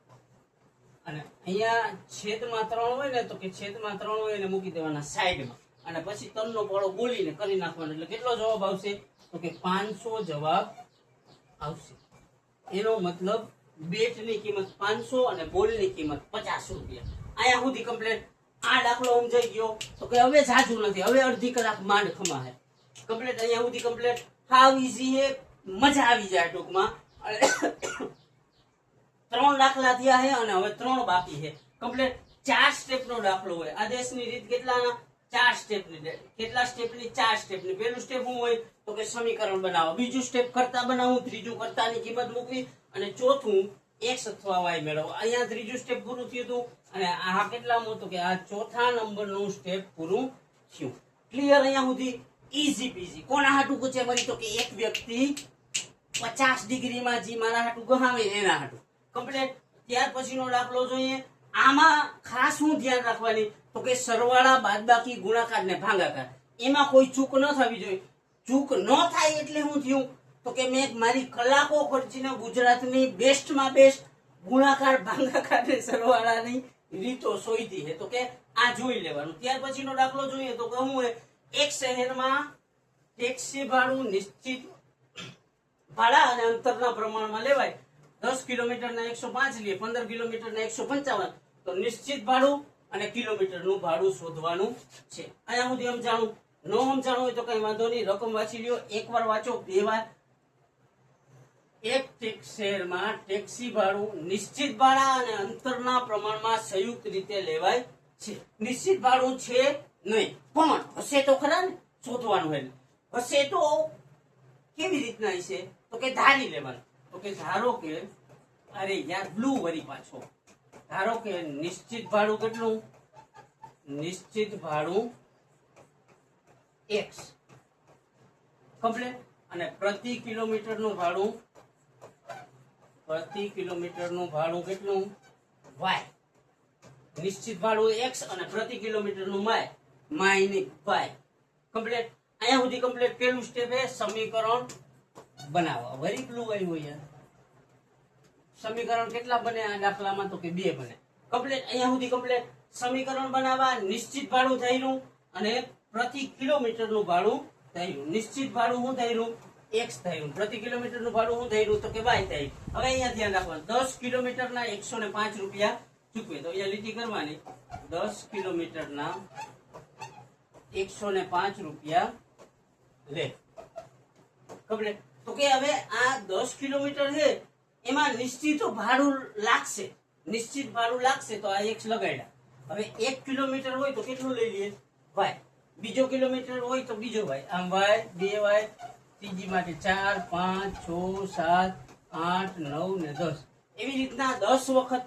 અને અહીંયા છેદમાં 3 હોય ને તો કે છેદમાં 3 હોય એને મૂકી દેવાના સાઈડમાં અને પછી 3 નો પાળો બોલીને કરી નાખવાનો એટલે કેટલો જવાબ આવશે તો કે 500 જવાબ આવશે એનો મતલબ બેટ ની કિંમત 500 અને બોલ ની કિંમત 50 રૂપિયા અહીંયા સુધી કમ્પ્લીટ આ દાખલો સમજાઈ ગયો તો કે હવે જાજુ નથી હવે અડધી કલાક માંડ ખમાય કમ્પ્લીટ. અહીંયા સુધી કમ્પ્લીટ. હાવ ઈઝી હે, મજા આવી જાય ટૂંકમાં. 3 દાખલા થયા છે અને હવે 3 બાકી છે. કમ્પ્લીટ 4 સ્ટેપનો દાખલો હોય. આદેશની રીત કેટલાના? 4 સ્ટેપની. કેટલા સ્ટેપની? 4 સ્ટેપની. પહેલું સ્ટેપ શું હોય તો કે સમીકરણ બનાવો. બીજું સ્ટેપ કરતા બનાવવું. ત્રીજું કરતાની કિંમત મૂકવી. અને ચોથું x અથવા y મેળવો. અહીંયા ત્રીજું સ્ટેપ પૂરું થયું હતું અને આ કેટલામું હતું કે આ ચોથા નંબરનું સ્ટેપ પૂરું થયું. ક્લિયર? અહીંયા સુધી ઈઝી પીઝી. કોના હાટું પૂછે મરી તો કે એક વ્યક્તિ 50 ડિગ્રીમાં જે મારા હાટું ગહાવે એના હાટું. કમ્પ્લીટ. ત્યાર પછીનો દાખલો જોઈએ. આમાં ખાસ શું ધ્યાન રાખવાની તો કે સરવાળા, બાદબાકી, ગુણાકાર ને ભાગાકાર, એમાં કોઈ ચૂક ન થવી જોઈએ. ચૂક ન થાય એટલે શું થયું તો કે મેં મારી કલાકો ખર્ચીને ગુજરાતની બેસ્ટમાં બેસ્ટ ગુણાકાર, ભાગાકાર ને સરવાળાની રીતો શોધી છે. તો કે આ જોઈ લેવાનું. ત્યાર પછીનો દાખલો જોઈએ તો કે શું હોય? એક શહેરમાં ટેક્સી ભાડું નિશ્ચિત ભાડા અને અંતરના પ્રમાણમાં લેવાય. 10 કિલોમીટરના 105 લે, 15 કિલોમીટરના 155. તો નિશ્ચિત ભાડું અને કિલોમીટરનું ભાડું શોધવાનું છે. અહીંયા સુધી સમજાણું. નો સમજાણું હોય તો કઈ વાંધો નહીં, રકમ વાંચી લ્યો. એકવાર વાંચો, 2 વાર. એક શહેરમાં ટેક્સી ભાડું નિશ્ચિત ભાડા અને અંતરના પ્રમાણમાં સંયુક્ત રીતે લેવાય છે. નિશ્ચિત ભાડું છે નહીં, પણ હશે તો ખરા ને, શોધવાનું હોય. હશે તો કેવી રીતના હશે તો કે ધારી લેવાનું. તો કે ધારો કે, અરે યાર બ્લુ વરી પાછો, ધારો કે નિશ્ચિત ભાડું કેટલું? નિશ્ચિત ભાડું x કમ્પ્લીટ. અને પ્રતિ કિલોમીટરનું ભાડું, પ્રતિ કિલોમીટરનું ભાડું કેટલું? y. નિશ્ચિત ભાડું x અને પ્રતિ કિલોમીટરનું માઇનસ y. કમ્પ્લીટ. અહીંયા સુધી કમ્પ્લીટ. પહેલું સ્ટેપ છે સમીકરણ બનાવવા. વરી બ્લુ આવ્યું યાર. સમીકરણ કેટલા બને આ દાખલામાં તો કે 2 બને. કમ્પ્લીટ. અહીંયા સુધી કમ્પ્લીટ. સમીકરણ બનાવવા. નિશ્ચિત ભાડું થયેલું અને પ્રતિ કિલોમીટરનું ભાડું થયેલું. નિશ્ચિત ભાડું શું થયેલું? x થયેલું. પ્રતિ કિલોમીટરનું ભાડું શું થયેલું તો કે y થયેલું. હવે અહીંયા ધ્યાન રાખવાનું. 10 કિલોમીટરના 105 રૂપિયા ચૂકવે. તો અહીંયા લીટી કરવાની. 10 કિલોમીટરના 105 રૂપિયા લે. કમ્પ્લીટ. તો કે હવે આ 10 કિલોમીટર છે એમાં નિશ્ચિત ભાડું લાગશે. નિશ્ચિત ભાડું લાગશે તો આ x લગાડ્યા. હવે 1 કિલોમીટર હોય તો કેટલું લઈ લઈએ? y. બીજો કિલોમીટર હોય તો બીજો y. આમ y, 2y, ત્રીજી માટે 4, 5, 6, 7, 8, 9 ને 10. એવી રીતના 10 વખત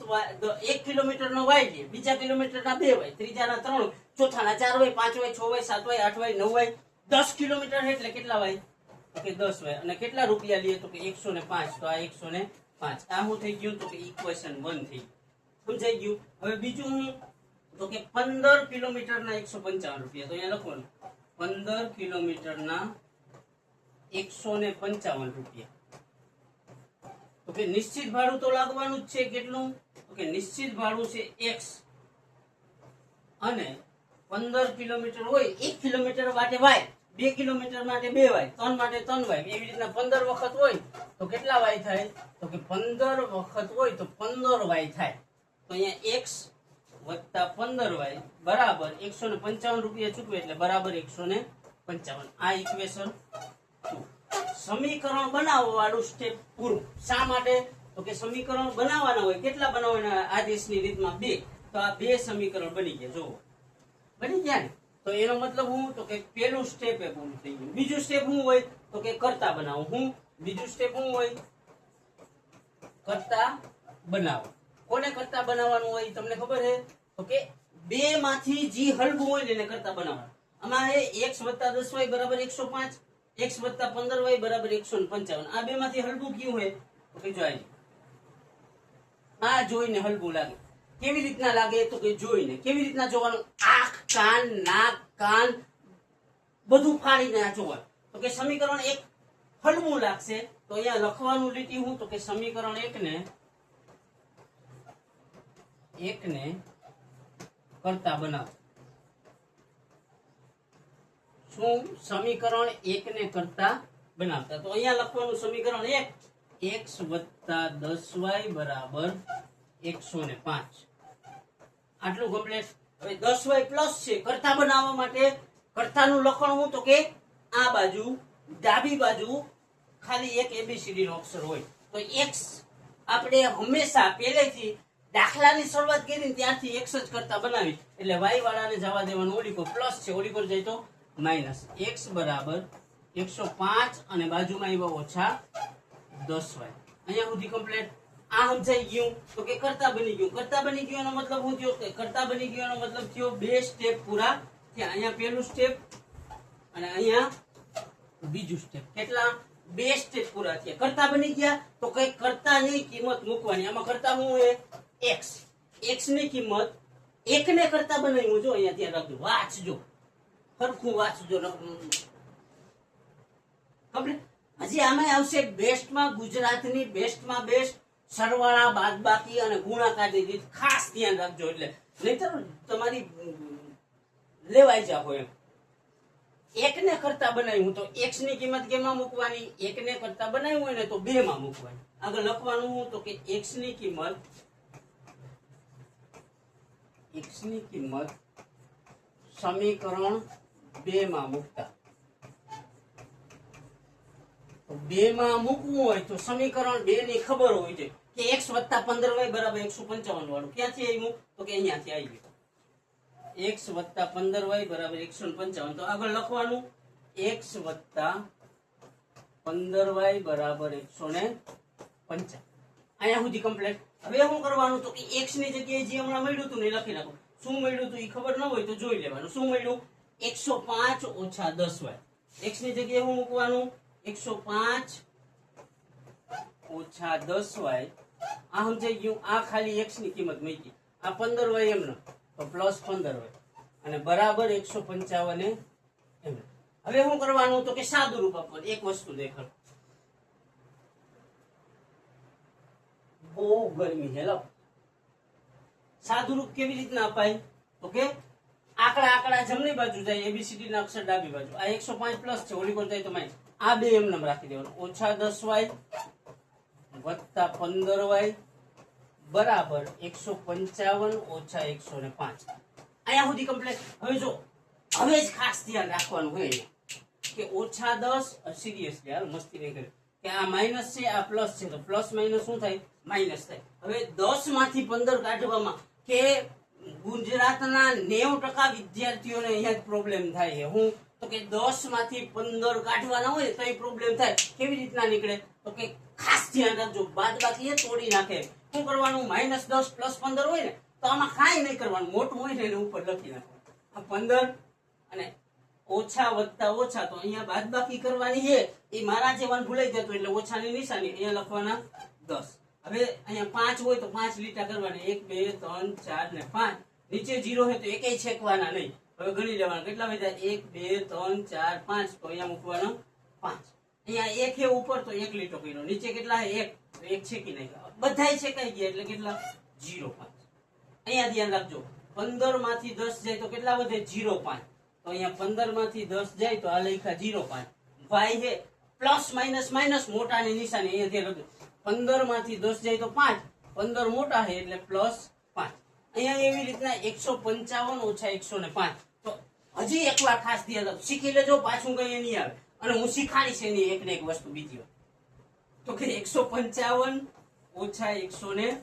1 કિલોમીટરનો y લે, બીજા કિલોમીટરના 2y, ત્રીજાના 3, ચોથાના 4y, 5y, 6y, 7y, 8y, 9y. 10 kilometre એટલે કેટલા y? તો કે 10y. અને કેટલા રૂપિયા લઈએ તો કે 105. તો આ 105. આ શું થઈ ગયું તો કે ઇક્વેશન 1 થઈ ગયું. સમજાઈ ગયું? હવે બીજું હું તો કે 15 કિલોમીટરના 155 રૂપિયા. તો અહીંયા લખવાનું 15 કિલોમીટરના 155 રૂપિયા. તો કે નિશ્ચિત ભાડું તો લાગવાનું જ છે. કેટલું તો કે નિશ્ચિત ભાડું છે x અને 15 કિલોમીટર હોય 1 કિલોમીટર માટે y, 2 કિલોમીટર માટે 2y, 3 માટે 3y. એવી રીતના 15 વખત હોય તો કેટલા y થાય તો કે 15 વખત હોય તો 15y થાય. તો અહીંયા x વત્તા 15y બરાબર 155 રૂપિયા ચૂકવે એટલે બરાબર 155. આ ઇક્વેશન 2. સમીકરણ બનાવવા વાળું સ્ટેપ પૂરું. શા માટે તો કે સમીકરણ બનાવવાના હોય. કેટલા બનાવવાના આદેશની રીતમાં? 2. તો આ 2 સમીકરણ બની ગયા. જુઓ બની ગયા ને. તો એનો મતલબ હું તો કે પહેલું સ્ટેપ એ પૂરું થઈ ગયું. બીજું સ્ટેપ શું હોય તો કે કરતા બનાવો. હું બીજું સ્ટેપ શું હોય? કરતા બનાવો. કોને કરતા બનાવવાનું હોય તમને ખબર છે તો કે 2 માંથી જે હલવું હોય એને કરતા બનાવવાનું. આમાં x વત્તા 10y બરાબર 105, x વત્તા 15y બરાબર 155. આ 2 માંથી હલવું કયું હોય તો કે જોઈ આ જોઈને હલવું લાગે. કેવી રીતના લાગે તો કે જોઈને. કેવી રીતના જોવાનું? આંખ, કાન, નાક, કાન બધું ફાડીને આ જોવાનું. તો કે સમીકરણ 1 હલવું લાગશે તો અહીંયા લખવાનું લીટી હું તો કે સમીકરણ 1 ને કરતા બનાવો. શું? સમીકરણ 1 ને કરતા બનાવતા. તો અહીંયા લખવાનું સમીકરણ 1 x વત્તા 10y બરાબર 105. આટલું કમ્પ્લીટ. હવે 10y પ્લસ છે. કરતા બનાવવા માટે કરતાનું લખણ હું તો કે આ બાજુ ડાબી બાજુ ખાલી એક એબીસીડી નો અક્ષર હોય તો એક્સ આપણે હંમેશા પહેલેથી દાખલાની શરૂઆત કરી ત્યારથી એક્સ જ કરતા બનાવી એટલે વાય વાળાને જવા દેવાનું ઓલી પર પ્લસ છે ઓલી પર જાય તો માઇનસ એક્સ બરાબર 105 અને બાજુમાં આવ્યા ઓછા 10y અહીંયા સુધી કમ્પ્લીટ આ સમજાઈ ગયું તો કે કરતા બની ગયું એનો મતલબ શું થયો કે કરતા બની ગયો એનો મતલબ થયો બે સ્ટેપ પૂરા થયા અહીંયા પહેલું સ્ટેપ અને અહીંયા બીજું સ્ટેપ કેટલા બે સ્ટેપ પૂરા થયા કરતા બની ગયા તો કઈ કરતાની કિંમત મૂકવાની આમાં કરતા શું હોય x ની કિંમત 1 ને કરતા બનાવ્યું જો અહીંયા ધ્યાન રાખજો વાંચજો સરખું વાંચજો હજી આમાં આવશે બેસ્ટમાં ગુજરાતની બેસ્ટમાં બેસ્ટ સરવાળા બાદબાકી અને ગુણાકારની રીત ખાસ ધ્યાન રાખજો એટલે નહીતર તમારી લેવાઈ જાવ એમ 1 ને કરતા બનાવ્યું તો x ની કિંમત કેમાં મૂકવાની 1 ને કરતા બનાવ્યું હોય ને તો 2 માં મૂકવાની આગળ લખવાનું તો કે x ની કિંમત સમીકરણ 2 માં મૂકતા 2 માં મૂકવું હોય તો સમીકરણ 2 ની ખબર હોય છે કે x + 15y = 155 વાળું ક્યાંથી આવ્યું તો કે અહીંયાથી આવ્યું x + 15y = 155 તો આગળ લખવાનું x + 15y = 155 અહીંયા સુધી કમ્પ્લીટ હવે શું કરવાનું તો કે x ની જગ્યાએ જે હમણાં મળ્યું હતું ને લખી નાખો શું મળ્યું હતું એ ખબર ન હોય તો જોઈ લેવાનું શું મળ્યું 105 - 10y x ની જગ્યાએ શું મૂકવાનું 105 - 10y આ સમજાઈ ગયું આ ખાલી x ની કિંમત મૂકી આ 15y એમનો તો +15y અને બરાબર 155 એમ હવે શું કરવાનું તો કે સાદું રૂપ આપવાનું એક વસ્તુ દેખાડો બહુ ગરમી છે લો સાદું રૂપ કેવી રીતના અપાય તો કે આંકડા જમણી બાજુ જાય એબીસીડી ના અક્ષર ડાબી બાજુ આ 105 પ્લસ છે ઓલી પર જાય તો માઈનસ આ બે એમ નામ રાખી દેવાનું -10y + 15y બરાબર 155 - 105 અહીંયા સુધી કમ્પ્લીટ હવે જો હવે જ ખાસ ધ્યાન રાખવાનું હોય કે -10 સિરિયસલી હાલ મસ્તી નહીં કરે કે આ માઈનસ છે આ પ્લસ છે તો પ્લસ માઈનસ શું થાય માઈનસ થાય હવે 10 માંથી 15 કાઢવામાં કે ગુજરાતના 90% વિદ્યાર્થીઓને અહીંયા પ્રોબ્લેમ થાય છે હું તો કે 10 માંથી 15 કાઢવાના હોય તો એ પ્રોબ્લેમ થાય કેવી રીતના નીકળે તો કે ખાસ ધ્યાન રાખજો બાદબાકી તોડી નાખે શું કરવાનું -10 + 15 હોય ને તો આમાં કાંઈ નહીં કરવાનું મોટું હોય ને એને ઉપર લખી નાખવાનું આ 15 અને ઓછા વત્તા ઓછા તો અહીંયા બાદબાકી કરવાની છે એ મારા જેવાને ભૂલાઈ જતો એટલે ઓછાની નિશાની અહીંયા લખવાના 10 હવે અહીંયા 5 હોય તો 5 લીટા કરવાના 1 2 3 4 ને 5 નીચે 0 હોય તો એકેય છેકવાના નહીં હવે ગણી લેવાના કેટલા વધ્યા 1 2 3 4 5 તો અહીંયા મૂકવાનો 5 અહીંયા 1 છે ઉપર તો 1 લીટો કર્યો નીચે કેટલા 1 તો 1 છેકી નાખ્યા બધાય છેકાઈ ગયા એટલે કેટલા 0 5 અહીંયા ધ્યાન રાખજો 15 માંથી 10 જાય તો કેટલા વધે 0 5 તો અહીંયા 15 માંથી 10 જાય તો આ લખ્યા 0 5 y છે પ્લસ માઈનસ માઈનસ મોટાની નિશાની અહીંયા ધ્યાન રાખજો 15 માંથી 10 જાય તો 5 15 મોટા છે એટલે +5 અહીંયા એવી રીતના 155 - 105 તો હજી એકવાર ખાસ ધ્યાન રાખજો શીખી લેજો પાછું કઈ નહીં આવે અને હું શીખાડીશ એની એક ને એક વસ્તુ બીજી વાર તો કે 155 - 105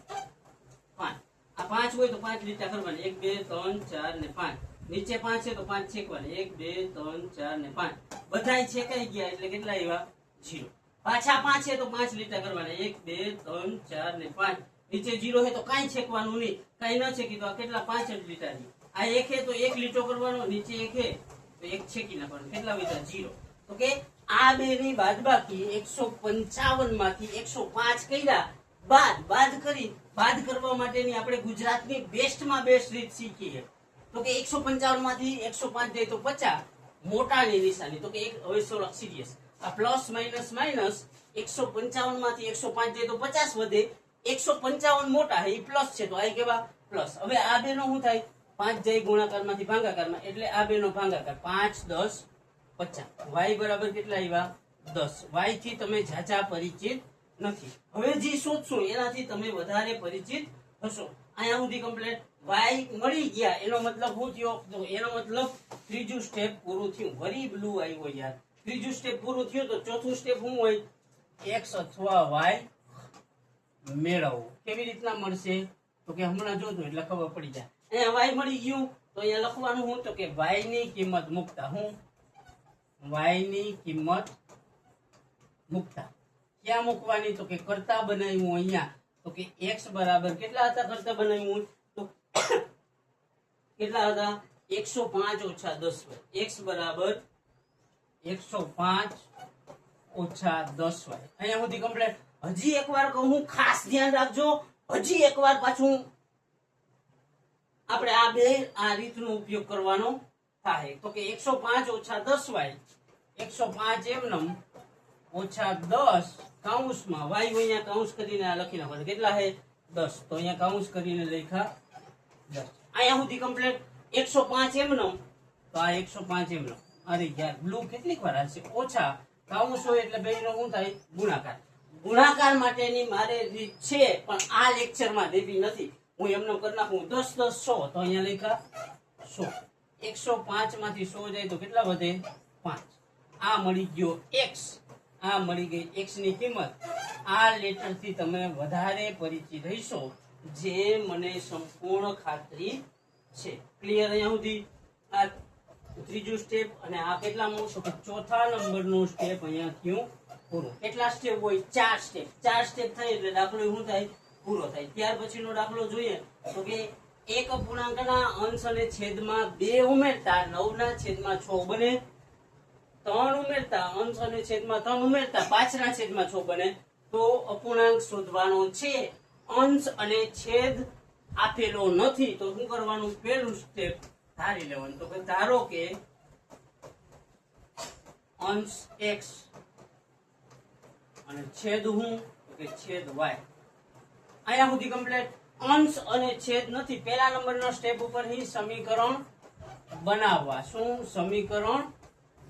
આ 5 હોય તો 5 લીટા કરવાની 1 2 3 4 ને 5 નીચે 5 છે તો 5 છેકવાની 1 2 3 4 ને 5 બધાય છેકાઈ ગયા એટલે કેટલા આવ્યા 0 પાછા 5 છે તો 5 લીટા કરવાના 1 2 3 4 ને 5 નીચે 0 છે તો કાંઈ છેકવાનું નહીં કાંઈ ન છેકી તો આ કેટલા 5 જ લીટા છે આ 1 છે તો 1 લીટો કરવાનો નીચે 1 છે તો 1 છેકી નાખવાનું કેટલા વધ્યા 0 તો કે આ બે ની બાદબાકી 155 માંથી 105 કર્યા બાદ કરવા માટેની આપણે ગુજરાતની બેસ્ટમાં બેસ્ટ રીત શીખી છે તો કે 155 માંથી 105 જાય તો 50 મોટાની નિશાની તો કે એક હવે થોડોક સિરિયસ આ પ્લસ માઈનસ માઈનસ 155 માંથી 105 જાય તો 50 વધે 155 મોટા છે એ પ્લસ છે તો આ કેવા પ્લસ હવે આ બે નો શું થાય 5 જાય ગુણાકારમાંથી ભાગાકારમાં એટલે આ બે નો ભાગાકાર 5 10 50 y બરાબર કેટલા આવ્યા 10 y થી તમે ઝાઝા પરિચિત નથી હવે જે શોધશો એનાથી તમે વધારે પરિચિત થશો અહીંયા સુધી કમ્પ્લીટ y મળી ગયા એનો મતલબ શું થયો તો એનો મતલબ ત્રીજું સ્ટેપ પૂરું થયું વરી બ્લુ આવ્યો યાર ત્રીજું સ્ટેપ પૂરું થયું તો ચોથું સ્ટેપ શું હોય? એક્સ અથવા વાય મેળવવું. કેવી રીતના મળશે? તો કે હમણાં જોજો એટલે ખબર પડી જાય. અહીંયા વાય મળી ગયું તો અહીંયા લખવાનું શું? તો કે વાય ની કિંમત મૂકતા. હું વાય ની કિંમત મૂકતા ક્યાં મૂકવાની? તો કે કરતા બનાવ્યું અહીંયા. તો કે x બરાબર કેટલા હતા? કરતા બનાવ્યું તો કેટલા હતા? 105 ઓછા 10y. x બરાબર 105 ઓછા 10y. અહીંયા સુધી કમ્પ્લીટ. હજી એકવાર કહું, ખાસ ધ્યાન રાખજો. હજી એકવાર પાછું આપણે આ રીતનો ઉપયોગ કરવાનો થાય. તો કે 105 ઓછા 10y, 105 એમનેમ ઓછા 10 કૌંસમાં y અહીંયા કૌંસ કરીને આ લખી નાખો. કેટલા છે? 10. તો અહીંયા કૌંસ કરીને લખ્યા 10. અહીંયા સુધી કમ્પ્લીટ. 105 એમનેમ તો આ 105 એમનેમ. અરે યાર બ્લુ કેટલીક વાર હશે. ઓછા કૌંસ હોય એટલે બેયનો શું થાય? ગુણાકાર. ગુણાકાર માટેની મારે રીત છે પણ આ લેક્ચરમાં દેવી નથી. હું એમને કરી નાખું 10 10 100. તો અહીંયા લખ્યા 100. 105 માંથી 100 જાય તો કેટલા વધે? 5. આ મળી ગયો x. આ મળી ગઈ x ની કિંમત. આ લેટર થી તમે વધારે પરિચિત રહીશો જે મને સંપૂર્ણ ખાતરી છે. ક્લિયર? અહીંયા સુધી આ ત્રીજું સ્ટેપ. અને આ કેટલામું? તો ચોથા નંબરનું સ્ટેપ અહીંયા થયું પૂરું. કેટલા સ્ટેપ હોય? 4 સ્ટેપ. 4 સ્ટેપ થાય એટલે દાખલો શું થાય? પૂરો થાય. ત્યાર પછીનો દાખલો જોઈએ તો કે એક અપૂર્ણાંકના અંશ અને છેદમાં 2 ઉમેરતા 9 ના છેદમાં 6 બને. 3 ઉમેરતા અંશ અને છેદમાં 3 ઉમેરતા 5 ના છેદમાં 6 બને. તો અપૂર્ણાંક શોધવાનો છે. અંશ અને છેદ આપેલો નથી તો શું કરવાનું? પહેલું સ્ટેપ ધારી લેવાનું. તો કે ધારો કે અંશ x અને છેદ હું કે છેદ y. અહીંયા સુધી કમ્પ્લીટ. અંશ અને છેદ નથી. પહેલા નંબરના સ્ટેપ ઉપર ही સમીકરણ બનાવવા. શું સમીકરણ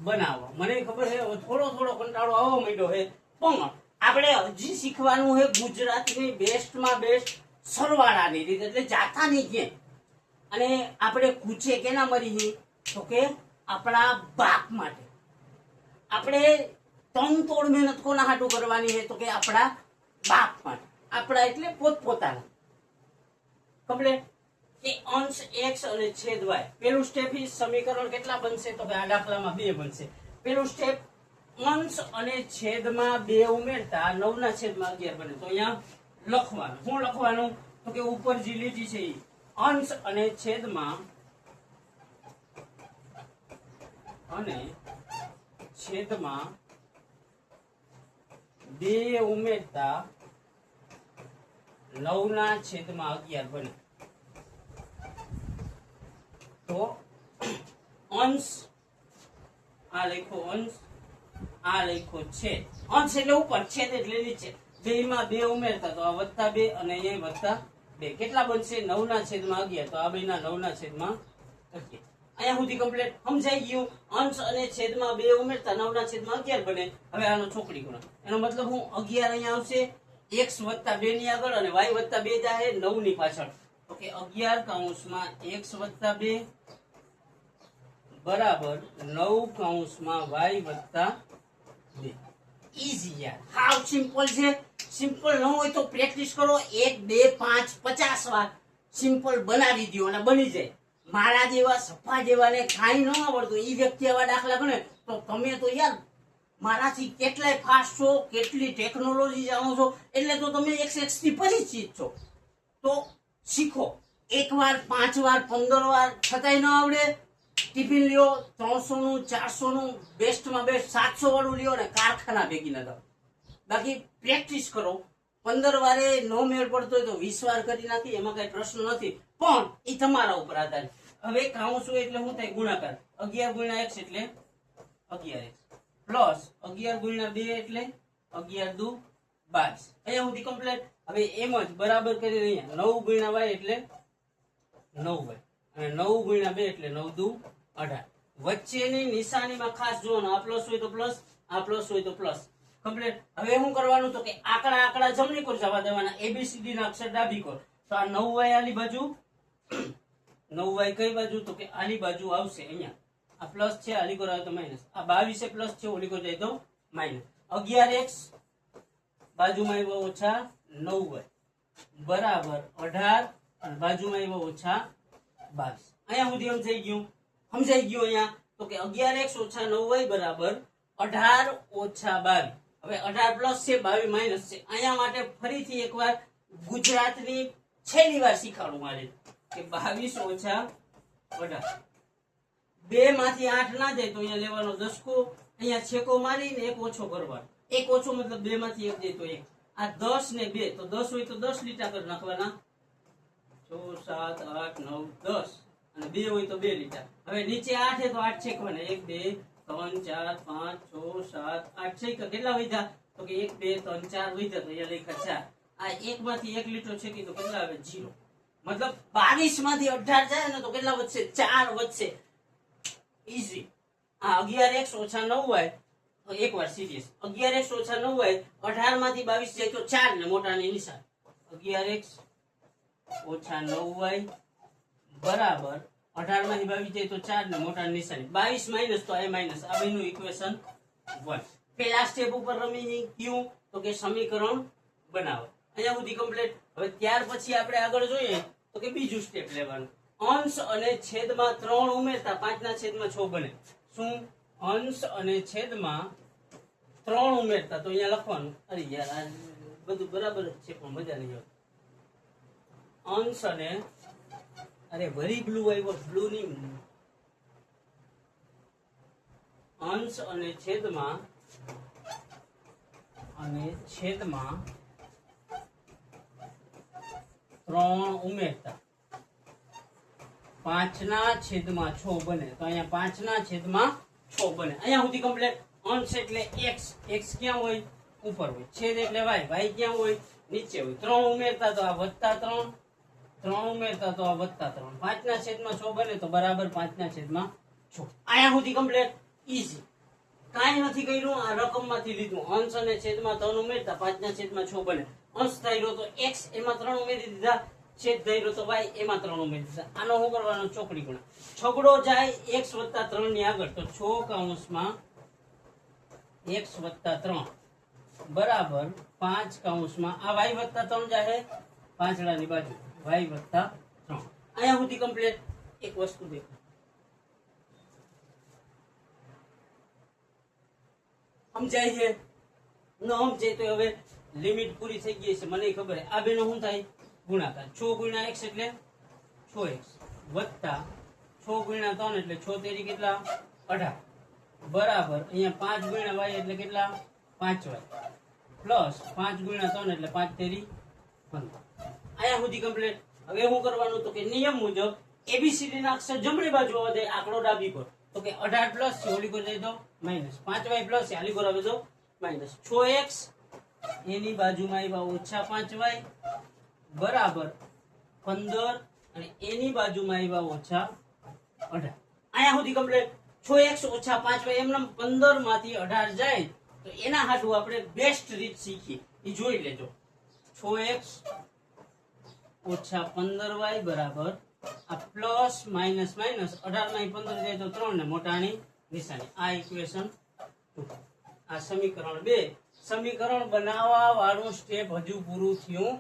બનાવવા? મને ખબર છે હવે થોડો કંટાળો આવવા માંડ્યો છે પણ આપણે હજી શીખવાનું છે ગુજરાતની બેસ્ટમાં બેસ્ટ સરવાળાની રીત. એટલે જાતાની ક્યાં. અને આપણે પૂછે કેના મરી? તો કે આપણા બાપ માટે. આપણે તોડ મહેનત કોના હાટું કરવાની છે? તો કે આપણા બાપ માટે. આપણા એટલે પોતપોતાના. કમ્પ્લીટ. કે અંશ x અને છેદ y. પેલું સ્ટેપ ही સમીકરણ કેટલા બનશે? તો કે આ દાખલામાં 2 બનશે. પેલું સ્ટેપ અંશ અને છેદમાં 2 ઉમેરતા 9 ના છેદમાં 11 બને. તો અહીંયા લખવાનું. શું લખવાનું? તો કે ઉપર જે લીટી છે અંશ અને છેદમાં 2 ઉમેરતા 9 ના છેદમાં 11 બને. તો અંશ આ લખો અંશ, આ લખો છેદ. અંશ એટલે ઉપર, છેદ એટલે નીચે. 2 માં 2 ઉમેરતા તો આ +2 અને અહીંયા +2 કેટલા બનશે? 9 ના છેદમાં 11. તો આ બેના 9 ના છેદમાં 11. અહીંયા સુધી કમ્પ્લીટ સમજાઈ ગયું. અંશ અને છેદમાં 2 ઉમેરતા 9 ના છેદમાં 11 બને. હવે આનો ચોકડી ગુણાકાર. એનો મતલબ હું 11 અહીંયા આવશે x + 2 ની આગળ અને y + 2 જાય 9 ની પાછળ. તો કે 11 કૌંસમાં x + 2 બરાબર 9 કૌંસમાં y + 2. ઈઝી યાર, હાવ સિમ્પલ છે. સિમ્પલ ન હોય તો પ્રેક્ટિસ કરો 1 2 5 50 વાર સિમ્પલ બનાવી દો અને બની જાય. મારા જેવા સફા જેવાને કાંઈ ન આવડતું ઈ વ્યક્તિ આવા દાખલા ગણે તો તમે તો યાર મારાથી કેટલાય ફાસ્ટ છો, કેટલી ટેકનોલોજી જાણો છો, એટલે તો તમે x થી પરિચિત છો. તો શીખો. 1 વાર 5 વાર 15 વાર છતાંય ન આવડે, ટિફિન લ્યો 300 નું 400 નું બેસ્ટમાં બેસ્ટ 700 વાળું લ્યો ને કારખાના ભેગી ના થાવ. બાકી પ્રેક્ટિસ કરો. 15 વારે નો મેળ પડતો હોય તો 20 વાર કરી નાખી, એમાં કઈ પ્રશ્ન નથી. પણ એ તમારા ઉપર આધારિત. હવે કૌંસ હોય એટલે શું થાય? ગુણાકાર. 11 × x એટલે 11x પ્લસ 11 × 2 એટલે 11 દુ 22. અહીંયા સુધી કમ્પ્લીટ. હવે એમ જ બરાબર કરી રહ્યા 9 × y એટલે 9y અને 9 × 2 એટલે 9 દુ 18. વચ્ચેની નિશાનીમાં ખાસ જોવાનું, આ પ્લસ હોય તો પ્લસ, આ પ્લસ હોય તો પ્લસ. કમ્પ્લીટ. હવે શું કરવાનું? તો કે આંકડા જમણી કોર જવા દેવાના, ABCD ના અક્ષર ડાબી કોર. તો આ 9y આલી બાજુ, 9y કઈ બાજુ? તો કે આલી બાજુ આવશે અહીંયા. આ પ્લસ છે, આ લીકો આવે તો માઇનસ, આ 22 પ્લસ છે, ઓલીકો જાય તો માઇનસ. 11x બાજુમાં આવ્યો ઓછા 9y બરાબર 18 અને બાજુમાં આવ્યો ઓછા 22. અહીંયા સુધી સમજાઈ ગયું અહીંયા તો કે 11x ઓછા 9y બરાબર 18 ઓછા 22. હવે 18 પ્લસ છે, 22 માઇનસ છે. અહીંયા માટે ફરીથી એકવાર ગુજરાતની છેલ્લી વાર શીખવાડું મારે કે 22 ઓછા 18 બે માંથી 8 ના જાય તો અહીંયા લેવાનો દસકો, અહીંયા છેકો મારીને એક ઓછો કરવાનો. એક ઓછો મતલબ બે માંથી એક જાય તો એક. આ 10 ને 2 તો 10 હોય તો 10 લીટા કરી નાખવાના. 6 7 8 9 10 અને 2 હોય તો 2 લીટા. હવે નીચે 8 છે તો 8 છેકવાના. 1 2 3 4 5 6 7 8 છેક કેટલા વધ્યા તો કે 1 2 3 4 વધ્યા તો અહીંયા લખ્યા 4. આ એક માંથી એક લીટો છેકી તો કેટલા આવે 0. મતલબ 22 માંથી 18 જાય ને તો કેટલા વધશે 4 વધશે. ઈઝી. આ 11x ઓછા 9y એકવાર સિરિયસ 11x ઓછા 9y 18 માંથી 22 જાય તો 4 ને મોટાની નિશાન 11x ઓછા 9y બરાબર 18 માંથી 22 જાય તો 4 ને મોટાની નિશાની 22 માઇનસ તો આ માઇનસ. આ બેનું ઇક્વેશન 1. પેલા સ્ટેપ ઉપર રમી ગયું તો કે સમીકરણ બનાવો. અહીંયા સુધી કમ્પ્લીટ. હવે ત્યાર પછી આપણે આગળ જોઈએ તો કે બીજું સ્ટેપ લેવાનું. અંશ અને છેદમાં 3 ઉમેરતા 5/6 બને. શું? અંશ અને છેદમાં 3 ઉમેરતા તો અહીંયા લખવાનું. અરે યાર આ બધું બરાબર જ છે પણ મજા નહીં આવે. અંશ અને અરે વરી બ્લુ આવ્યો, બ્લુ ની અંશ અને છેદમાં 3 ઉમેરતા 5/6 બને. તો અહીંયા 5/6 બને. અહીંયા સુધી કમ્પ્લીટ. અંશ એટલે x, x ક્યાં હોય? ઉપર હોય. છેદ એટલે y, y ક્યાં હોય? નીચે હોય. 3 ઉમેરતા તો આ વત્તા 3, 3 ઉમેરતા તો આ વત્તા 3. 5/6 બને તો બરાબર 5/6. અહીંયા સુધી કમ્પ્લીટ. ઈઝી. કાંઈ નથી કર્યું, આ રકમ માંથી લીધું. અંશ અને છેદમાં 3 ઉમેરતા 5/6 બને. અંશ ધાર્યો તો x એમાં 3 ઉમેરી દીધા, છેદ ધાર્યો તો y એમાં 3 ઉમેરી દીધા. આનો શું કરવાનો? ચોકડી ગુણા. છગડો જાય x + 3 ની આગળ તો 6 કૌંસમાં x + 3 બરાબર 5 કૌંસમાં આ y + 3 જાય પાંચડાની બાજુ y + 3. અહીંયા સુધી કમ્પ્લીટ. એક વસ્તુ દેખો, સમજાય છે? ન સમજાય તો હવે લિમિટ પૂરી થઈ ગઈ છે મને ખબર. આ બેનો શું થાય? ગુણાકાર. 6 × x એટલે 6x વત્તા 6 × 3 એટલે 6 તેરી કેટલા? 18 બરાબર અહીંયા 5 × y એટલે કેટલા? 5y પ્લસ 5 × 3 એટલે 5 તેરી 15. અહીંયા સુધી કમ્પ્લીટ. હવે શું કરવાનું તો કે નિયમ મુજબ એબીસીડી ના અક્ષર જમણી બાજુ વધે, આંકડો ડાબી પર. તો કે 18 પ્લસ છે ઓલી પર જાય તો માઇનસ, 5y પ્લસ છે આલી પર આવે તો માઇનસ. 6x એની બાજુમાં આવ્યા ઓછા 5y બરાબર 15 અને એની બાજુમાં આવ્યા ઓછા 18. અહીંયા સુધી કમ્પ્લીટ. 6x ઓછા 5y એમને 15 માંથી 18 જાય તો એના હાટુ આપણે બેસ્ટ રીત શીખીએ, એ જોઈ લેજો. 6x ઓછા 15y બરાબર આ પ્લસ માઇનસ માઇનસ 18 માંથી 15 જાય તો 3 ને મોટાની નિશાની. આ ઇક્વેશન 2. આ સમીકરણ 2. સમીકરણ બનાવવા વાળું સ્ટેપ હજુ પૂરું થયું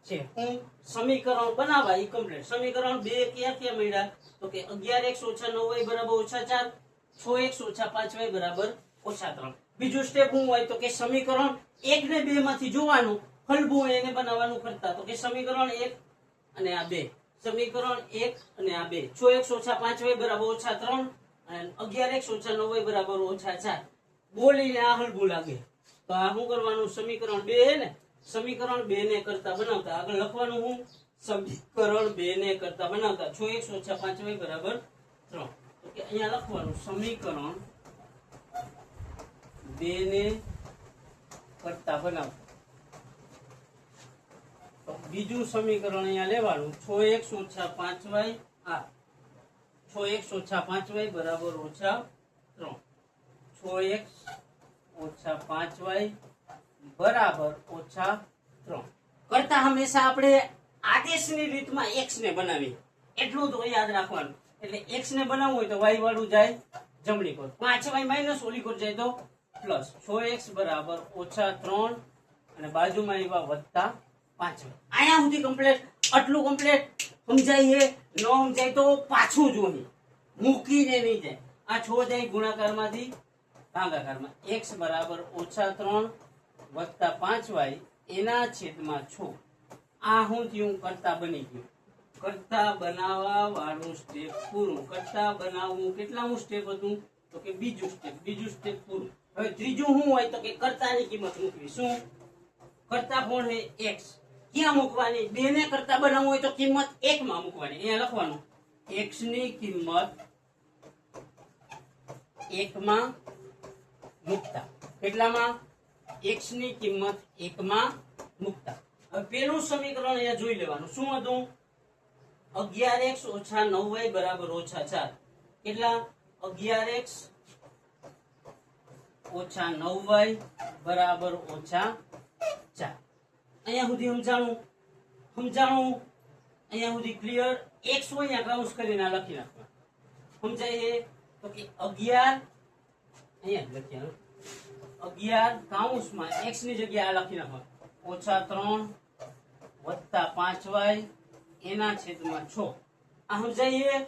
છે. હું સમીકરણ બનાવવા ઈ કમ્પ્લીટ. સમીકરણ 2 ક્યાં મળ્યા તો કે 11x ઓછા 9y બરાબર ઓછા 4, 6x ઓછા 5y બરાબર ઓછા 3. બીજું સ્ટેપ શું હોય તો કે સમીકરણ 1 ને 2 માંથી જોવાનું, હલવું એને બનાવવાનું કરતા. તો કે સમીકરણ 1 અને આ 2, સમીકરણ 1 અને આ 2. 6x ઓછા 5y બરાબર ઓછા 3 અને 11x ઓછા 9y બરાબર ઓછા 4. બોલીને આ હલવું લાગે તો આ શું કરવાનું? સમીકરણ 2 હે ને, સમીકરણ 2 ને કરતા બનાવતા આગળ લખવાનું હું સમીકરણ 2 ને કરતા બનાવતા 6x ઓછા 5y બરાબર 3. તો કે અહીંયા લખવાનું સમીકરણ 2 ને કરતા બનાવતા. તો બીજું સમીકરણ અહીંયા લેવાનું 6x ઓછા 5y આ 6x ઓછા 5y બરાબર ઓછા 3. 6x ઓછા 5y બરાબર ઓછા 3 કરતા હંમેશા આપણે આદેશની રીતમાં x ને બનાવી, એટલું તો યાદ રાખવાનું. એટલે x ને બનાવવું હોય તો y વાળું જાય જમણી કોર, 5y માઇનસ ઓલી કોર જાય તો પ્લસ 6x બરાબર -3 અને બાજુમાં આવ્યા વત્તા 5y. અહીંયા સુધી કમ્પ્લીટ. આટલું કમ્પ્લીટ સમજાય ન સમજાય તો પાછું જોઈએ, મૂકીને નહીં જાય. આ 6 જાય ગુણાકારમાંથી ભાગાકારમાં. x બરાબર -3 વત્તા 5y એના છેદમાં 6. આ શું થયું? કરતા બની ગયું. કરતા બનાવવા વાળું સ્ટેપ પૂરું. કરતા બનાવવું કેટલામું સ્ટેપ હતું? તો કે બીજું સ્ટેપ પૂરું. હવે ત્રીજું શું હોય? તો કે કરતાની કિંમત મૂકવી. શું કરતા કોણ છે? x. ક્યાં મૂકવાની? 2 ને કરતા બનાવવું હોય તો કિંમત 1 માં મૂકવાની. અહીંયા લખવાનું x ની કિંમત 1 માં મૂકતા. કેટલામાં? x ની કિંમત 1 માં મૂકતા. હવે પેલું સમીકરણ અહીંયા જોઈ લેવાનું. શું હતું? 11x ઓછા 9y બરાબર -4. કેટલા? 11x ઓછા 9y બરાબર -4. અહીંયા સુધી સમજાણું? અહીંયા સુધી ક્લિયર? x હોય અહીંયા કાઉન્સ કરીને લખી નાખવા. સમજાય? તો કે 11 અહીંયા લખ્યા 11 કાઉન્સમાં x ની જગ્યાએ આ લખી નાખવા -3 વત્તા 5y એના છેદમાં 6. આ સમજાય?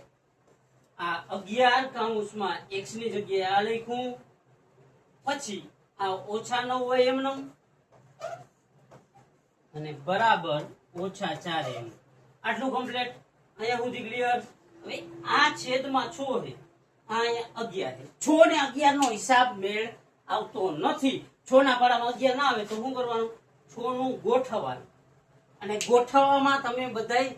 આ 11 કાઉન્સમાં x ની જગ્યાએ આ લખ્યું, પછી આ -9y એમનો અને બરાબર -4 એમ. આટલું કમ્પ્લીટ. અહીંયા સુધી ક્લિયર? હવે આ છેદમાં 6 છે, આ અહીંયા 11 છે. 6 ને 11 નો હિસાબ મેળ આવતો નથી. 6 ના પાડામાં 11 ના આવે તો શું કરવાનું? 6 નું ગોઠવવાનું. અને ગોઠવવામાં તમે બધાય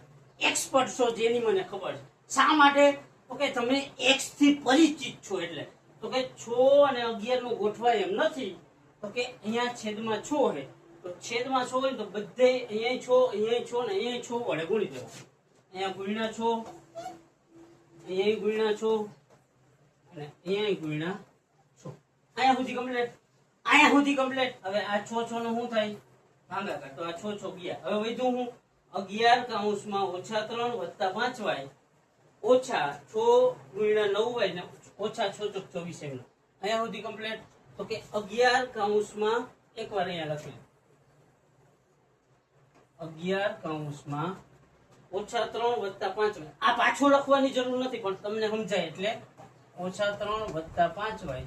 એક્સપર્ટ છો, જેની મને ખબર છે. શા માટે? તો કે તમે x થી પરિચિત છો એટલે. તો કે 6 અને 11 નું ગોઠવાય એમ નથી. તો કે અહીંયા છેદમાં 6 છે, તો છેદમાં 6 હોય તો બધે અહીંયા 6, અહીંયા 6 ને અહીંયા 6 વડે ગુણી દેવું. અહીંયા ગુણ્યા 6, અહીંયા ગુણ્યા 6 અને અહીંયા ગુણ્યા 6. અહીંયા સુધી કમ્પ્લીટ. હવે આ 6 નું શું થાય? ભાગાકાર. તો આ 6 ગયા. હવે વધ્યું હું 11 કાઉન્સમાં -3 વત્તા 5y ઓછા 6 ગુણ્યા 9y ને ઓછા 6 ચોક 24 એમનો. અહીંયા સુધી કમ્પ્લીટ. તો કે 11 કાઉન્સમાં એકવાર અહીંયા લખી 11 કાઉન્સમાં -3 વત્તા 5y. આ પાછું લખવાની જરૂર નથી, પણ તમને સમજાય એટલે -3 વત્તા 5y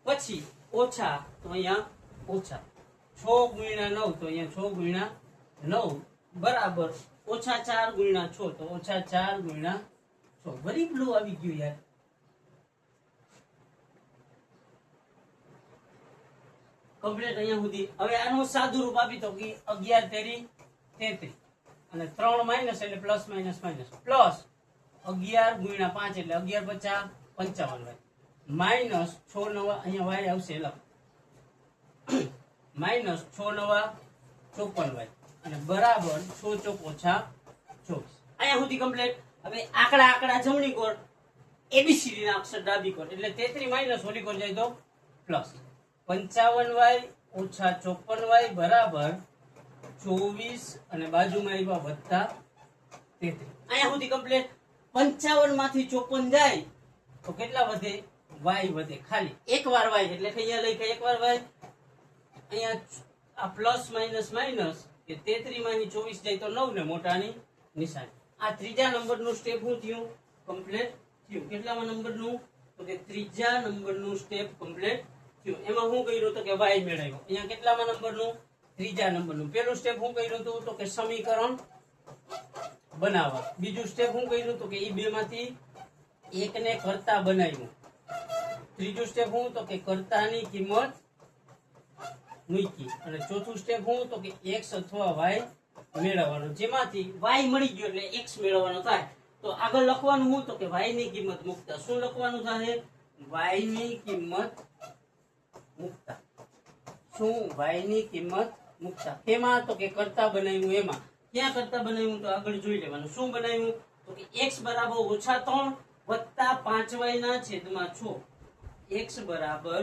પછી ઓછા, તો અહીંયા ઓછા 6 ગુણ્યા 9, તો અહીંયા 6 ગુણ્યા 9 બરાબર -4 ગુણ્યા 6, તો -4 ગુણ્યા 6. વરી પેલું આવી ગયું યાર. કમ્પ્લીટ અહીંયા સુધી. હવે આનું સાદું રૂપ આપી તો કે 11 તેરી 33 અને 3 માઇનસ એટલે પ્લસ માઇનસ પ્લસ 11 ગુણ્યા 5 એટલે 11 50 55 માઇનસ 6 નવા અહીંયા વાય આવશે લખ માઇનસ 6 નવા 54y અને બરાબર 6 ચોક ઓછા 24. અહીંયા સુધી કમ્પ્લીટ. હવે આંકડા જમણી કોર, એબીસીડી ના અક્ષર ડાબી કોર એટલે 33 માઇનસ ઓલી કોર જાય તો પ્લસ 55y ઓછા 54y બરાબર 24 અને બાજુમાં આવ્યા વત્તા 33. અહીંયા સુધી કમ્પ્લીટ. 55 માંથી 54 જાય તો કેટલા વધે? y વધે. ખાલી એકવાર y એટલે અહીંયા લઈ એકવાર y. અહીંયા આ પ્લસ માઇનસ કે 33 માંથી 24 જાય તો 9 ને મોટાની નિશાની. આ ત્રીજા નંબરનું સ્ટેપ શું થયું? કમ્પ્લીટ થયું. કેટલામાં નંબરનું? તો કે ત્રીજા નંબરનું સ્ટેપ કમ્પ્લીટ થયું. એમાં શું કર્યું? તો કે y મેળવ્યો. અહીંયા કેટલામાં નંબરનું? ત્રીજા નંબરનું. પેલું સ્ટેપ શું કર્યું હતું? તો કે સમીકરણ બનાવવા. બીજું સ્ટેપ શું કર્યું? તો કે એ બે માંથી એકને કરતા બનાવ્યું. ત્રીજું સ્ટેપ શું? તો કે કરતાની કિંમત મૂકી. અને ચોથું સ્ટેપ શું? તો કે x અથવા y મેળવવાનો, જેમાંથી y મળી ગયો એટલે x મેળવવાનો થાય. તો આગળ લખવાનું શું? તો કે y ની કિંમત મૂકતા. શું લખવાનું થાય? y ની કિંમત મૂકતા. શું? y ની કિંમત મૂકતા. કેમાં? તો કે કરતા બનાવ્યું એમાં. ક્યાં કરતા બનાવ્યું? તો આગળ જોઈ લેવાનું. શું બનાવ્યું? તો કે x બરાબર -3 વત્તા 5y ના છેદમાં 6. x બરાબર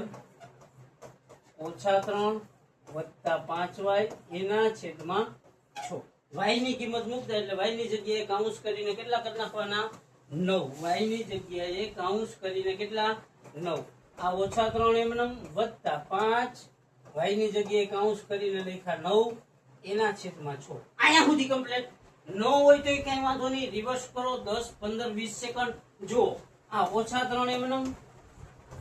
-3 વત્તા 5y એના છેદમાં 6. y ની કિંમત મૂકતા એટલે y ની જગ્યાએ કાઉન્સ કરીને કેટલા કરી નાખવાના? 9 y ની જગ્યાએ કૌંસ કરીને કેટલા 9 આ ઓછા 3 એમનેમ વત્તા 5 y ની જગ્યાએ કૌંસ કરીને લખ્યા 9 એના છેદમાં 6 અહીંયા સુધી કમ્પ્લીટ ન હોય તો કઈ વાંધો નહીં રિવર્સ કરો 10 15 20 સેકન્ડ જો આ ઓછા 3 એમનેમ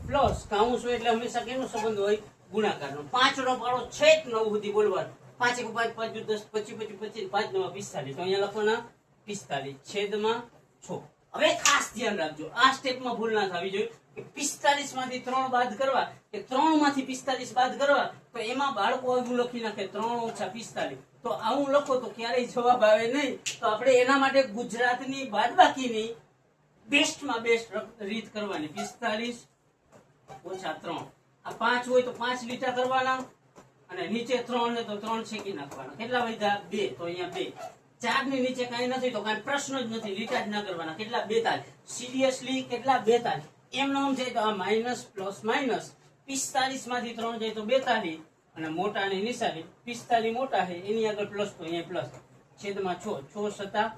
પ્લસ કૌંસ હોય એટલે હંમેશા કેનો સંબંધ હોય ગુણાકારનો 5 નો પાડો છેક 9 સુધી બોલવાનું 5 1 5 5 10 25 25 5 9 45 તો અહીંયા લખવાના 45 છેદમાં 6 હવે ખાસ ધ્યાન રાખજો આ સ્ટેપમાં ભૂલ ના થવી જોઈએ કે 45 માંથી 3 બાદ કરવા કે 3 માંથી 45 બાદ કરવા તો એમાં બાળકો એવું લખી નાખે 3 ઓછા 45 તો આવું લખો તો ક્યારેય જવાબ આવે નહીં તો આપણે એના માટે ગુજરાતની બાદબાકીની બેસ્ટમાં બેસ્ટ રીત કરવાની 45 ઓછા 3 આ 5 હોય તો 5 લીટા કરવાના અને નીચે 3 ને તો 3 છેકી નાખવાના કેટલા વધ્યા 2 તો અહીંયા 2 4 ની નીચે કાંઈ નથી તો કાંઈ પ્રશ્ન જ નથી લીટા જ ના કરવાના કેટલા 42 સિરિયસલી કેટલા 42 એમ નામ જાય તો આ માઇનસ પ્લસ માઇનસ 45 માંથી 3 જાય તો 42 અને મોટાની નિશાની 45 મોટા છે એની આગળ પ્લસ તો અહીંયા પ્લસ છેદમાં 6 6 સતા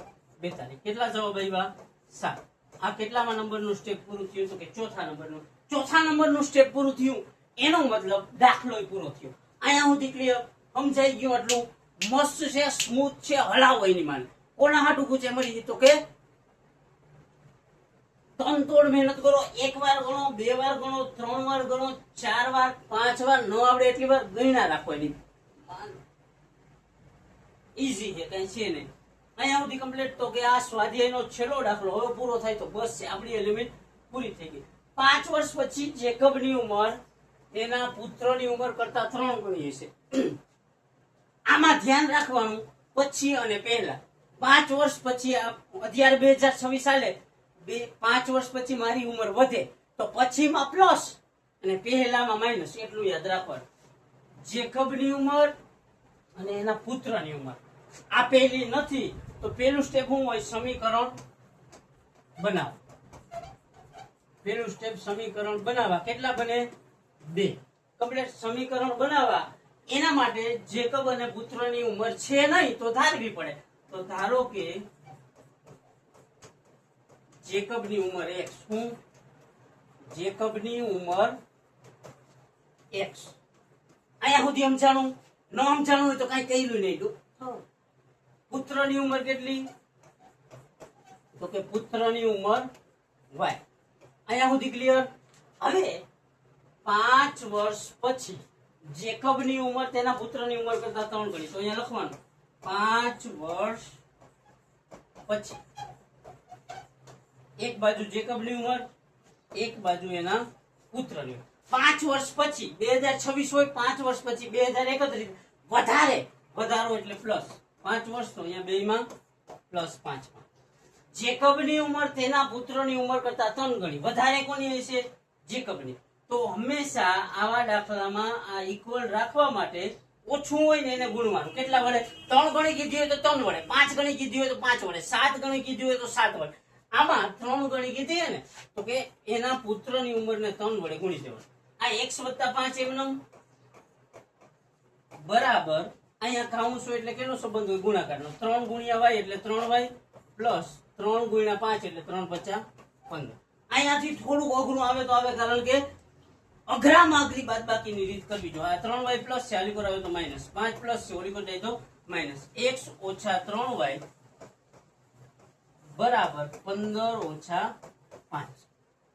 42 કેટલા જવાબ આવ્યા 7 આ કેટલામાં નંબરનું સ્ટેપ પૂરું થયું તો કે ચોથા નંબરનું સ્ટેપ પૂરું થયું એનો મતલબ દાખલો પૂરો થયો અહીંયા સુધી ક્લિયર સમજાઈ ગયું આટલું મસ્ત છે સ્મૂથ છે હલાવો એની માને કોના હાટું પૂછે મળી તો કે તનતોડ મહેનત કરો એક વાર ગણો બે વાર ગણો 3 વાર ગણો 4 વાર 5 વાર ન આવડે એટલી વાર ગણ્યા રાખો એની ઈઝી છે કઈ છે નહીં અહીંયા સુધી કમ્પ્લીટ તો કે આ સ્વાધ્યાયનો છેલ્લો દાખલો હવે પૂરો થાય તો બસ છે આપણી એલિમેન્ટ પૂરી થઈ ગઈ 5 વર્ષ પછી જેકબની ઉંમર તેના પુત્રની ઉંમર કરતા 3 ગણી હશે આમાં ધ્યાન રાખવાનું પછી અને પહેલા 5 વર્ષ પછી અત્યારે 2026 સાલે 5 વર્ષ પછી મારી ઉંમર વધે તો પછીમાં પ્લસ અને પહેલામાં માઇનસ એટલું યાદ રાખવાનું જેકબની ઉંમર અને એના પુત્રની ઉંમર આ પહેલી નથી તો પહેલું સ્ટેપ શું હોય સમીકરણ બનાવો પહેલું સ્ટેપ સમીકરણ બનાવવા કેટલા બને 2 કમ્પ્લીટ સમીકરણ બનાવવા એના માટે જેકબ અને પુત્રની ઉંમર છે નહીં તો ધારવી પડે તો ધારો કે જેકબની ઉંમર x શું જેકબની ઉંમર x અહીંયા સુધી સમજાણું ન સમજાણું હોય તો કઈ કહ્યું નહીં પુત્રની ઉંમર કેટલી તો કે પુત્રની ઉંમર y અહીંયા સુધી ક્લિયર હવે 5 વર્ષ પછી જેકબની ઉંમર તેના પુત્રની ઉંમર કરતા 3 ગણી તો અહીંયા લખવાનું 5 વર્ષ પછી એક બાજુ જેકબની ઉંમર એક બાજુ એના પુત્રની 5 વર્ષ પછી 2026 હોય 5 વર્ષ પછી 2031 વધારો એટલે પ્લસ 5 વર્ષ તો અહીંયા બેયમાં પ્લસ 5 માં જેકબની ઉંમર તેના પુત્રની ઉંમર કરતા 3 ગણી વધારે કોની હશે જેકબની તો હંમેશા આવા દાખલામાં આ ઇક્વલ રાખવા માટે ઓછું હોય ને એને ગુણવાનું કેટલા વડે 3 ગણી કીધી હોય તો 3 વડે 5 ગણી કીધી હોય તો 5 વડે 7 ગણી કીધી હોય તો 7 વડે આમાં 3 ગણી કીધી હે ને તો કે એના પુત્રની ઉંમરને 3 વડે ગુણી દેવાનું આ x + 5 એમનેમ બરાબર અહીંયા કૌંસ હોય એટલે કેનો સંબંધ હોય ગુણાકારનો 3 ગુણ્યા y એટલે 3y પ્લસ 3 ગુણ્યા 5 એટલે 3 × 5 = 15 અહીંયાથી થોડું અઘરું આવે તો આવે કારણ કે અઘરામાં અઘરી બાદબાકીની રીત કરવી જો આ 3y પ્લસ છે આલી પર આવે તો માઈનસ 5 પ્લસ છે ઓલી પર જાય તો માઈનસ x - 3y બરાબર 15 - 5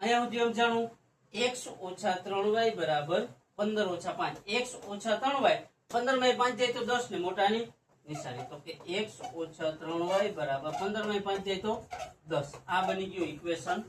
અહીંયા સુધી સમજાણું x - 3y બરાબર 15 - 5 x - 3y 15 માં 5 જાય તો 10 ને મોટાની નિશાની તો કે x - 3y બરાબર 15 માં 5 જાય તો 10 આ બની ગયું ઇક્વેશન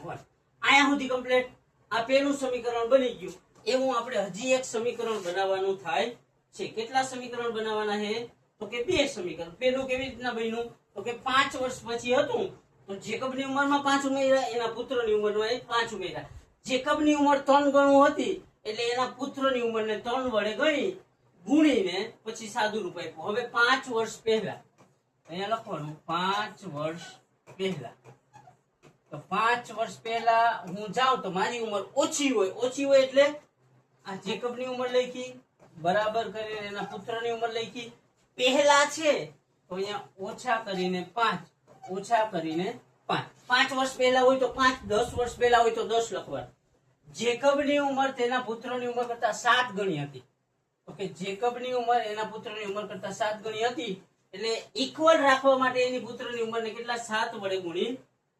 1 અહીંયા સુધી કમ્પ્લીટ આ પહેલું સમીકરણ બની ગયું એવું આપણે હજી એક સમીકરણ બનાવવાનું થાય છે કેટલા સમીકરણ બનાવવાના છે તો કે બે સમીકરણ પહેલું કેવી રીતના બન્યું તો કે 5 વર્ષ પછી હતું તો જેકબની ઉંમરમાં 5 ઉમેર્યા એના પુત્રની ઉંમરમાં 5 ઉમેર્યા જેકબની ઉંમર 3 ગણું હતી એટલે એના પુત્રની ઉંમરને 3 વડે ગણી ગુણીને પછી સાદું રૂપ આપ્યું હવે 5 વર્ષ પહેલા અહીંયા લખવાનું 5 વર્ષ પહેલા તો 5 વર્ષ પહેલા હું જાઉં તો મારી ઉંમર ઓછી હોય એટલે આ જેકબની ઉંમર લખી બરાબર કરીને એના પુત્રની ઉંમર લખી પહેલા છે તો અહીંયા ઓછા કરીને 5 ઓછા કરીને 5 વર્ષ પહેલા હોય તો 5, 10 વર્ષ પહેલા હોય તો 10 લખવાનું. જેકબની ઉંમર તેના પુત્રની ઉંમર કરતા 7 ગણી હતી. ઓકે, જેકબની ઉંમર એના પુત્રની ઉંમર કરતા 7 ગણી હતી. એટલે ઇક્વલ રાખવા માટે એની પુત્રની ઉંમરને કેટલા 7 વડે ગુણી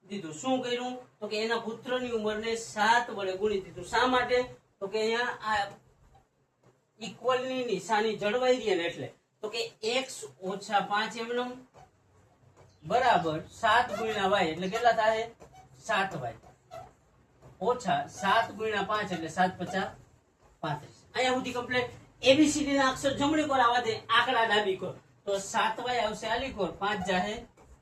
દીધું. શું કર્યું તો કે એના પુત્રની ઉંમરને 7 વડે ગુણી દીધું. શા માટે તો કે અહીંયા આ ઇક્વલની નિશાની જળવાઈ રહી ને એટલે. તો કે x ઓછા 5 એમનેમ બરાબર 7 ગુણ્યા y એટલે કેટલા થાય 7y ઓછા 7 ગુણ્યા 5 એટલે 7 5 35. અહીંયા સુધી કમ્પ્લીટ. એબીસીડી ના અક્ષર જમણી કોર આવવા દે, આંકડા ડાબી કોર. તો 7y આવશે આલી કોર, 5 જાહે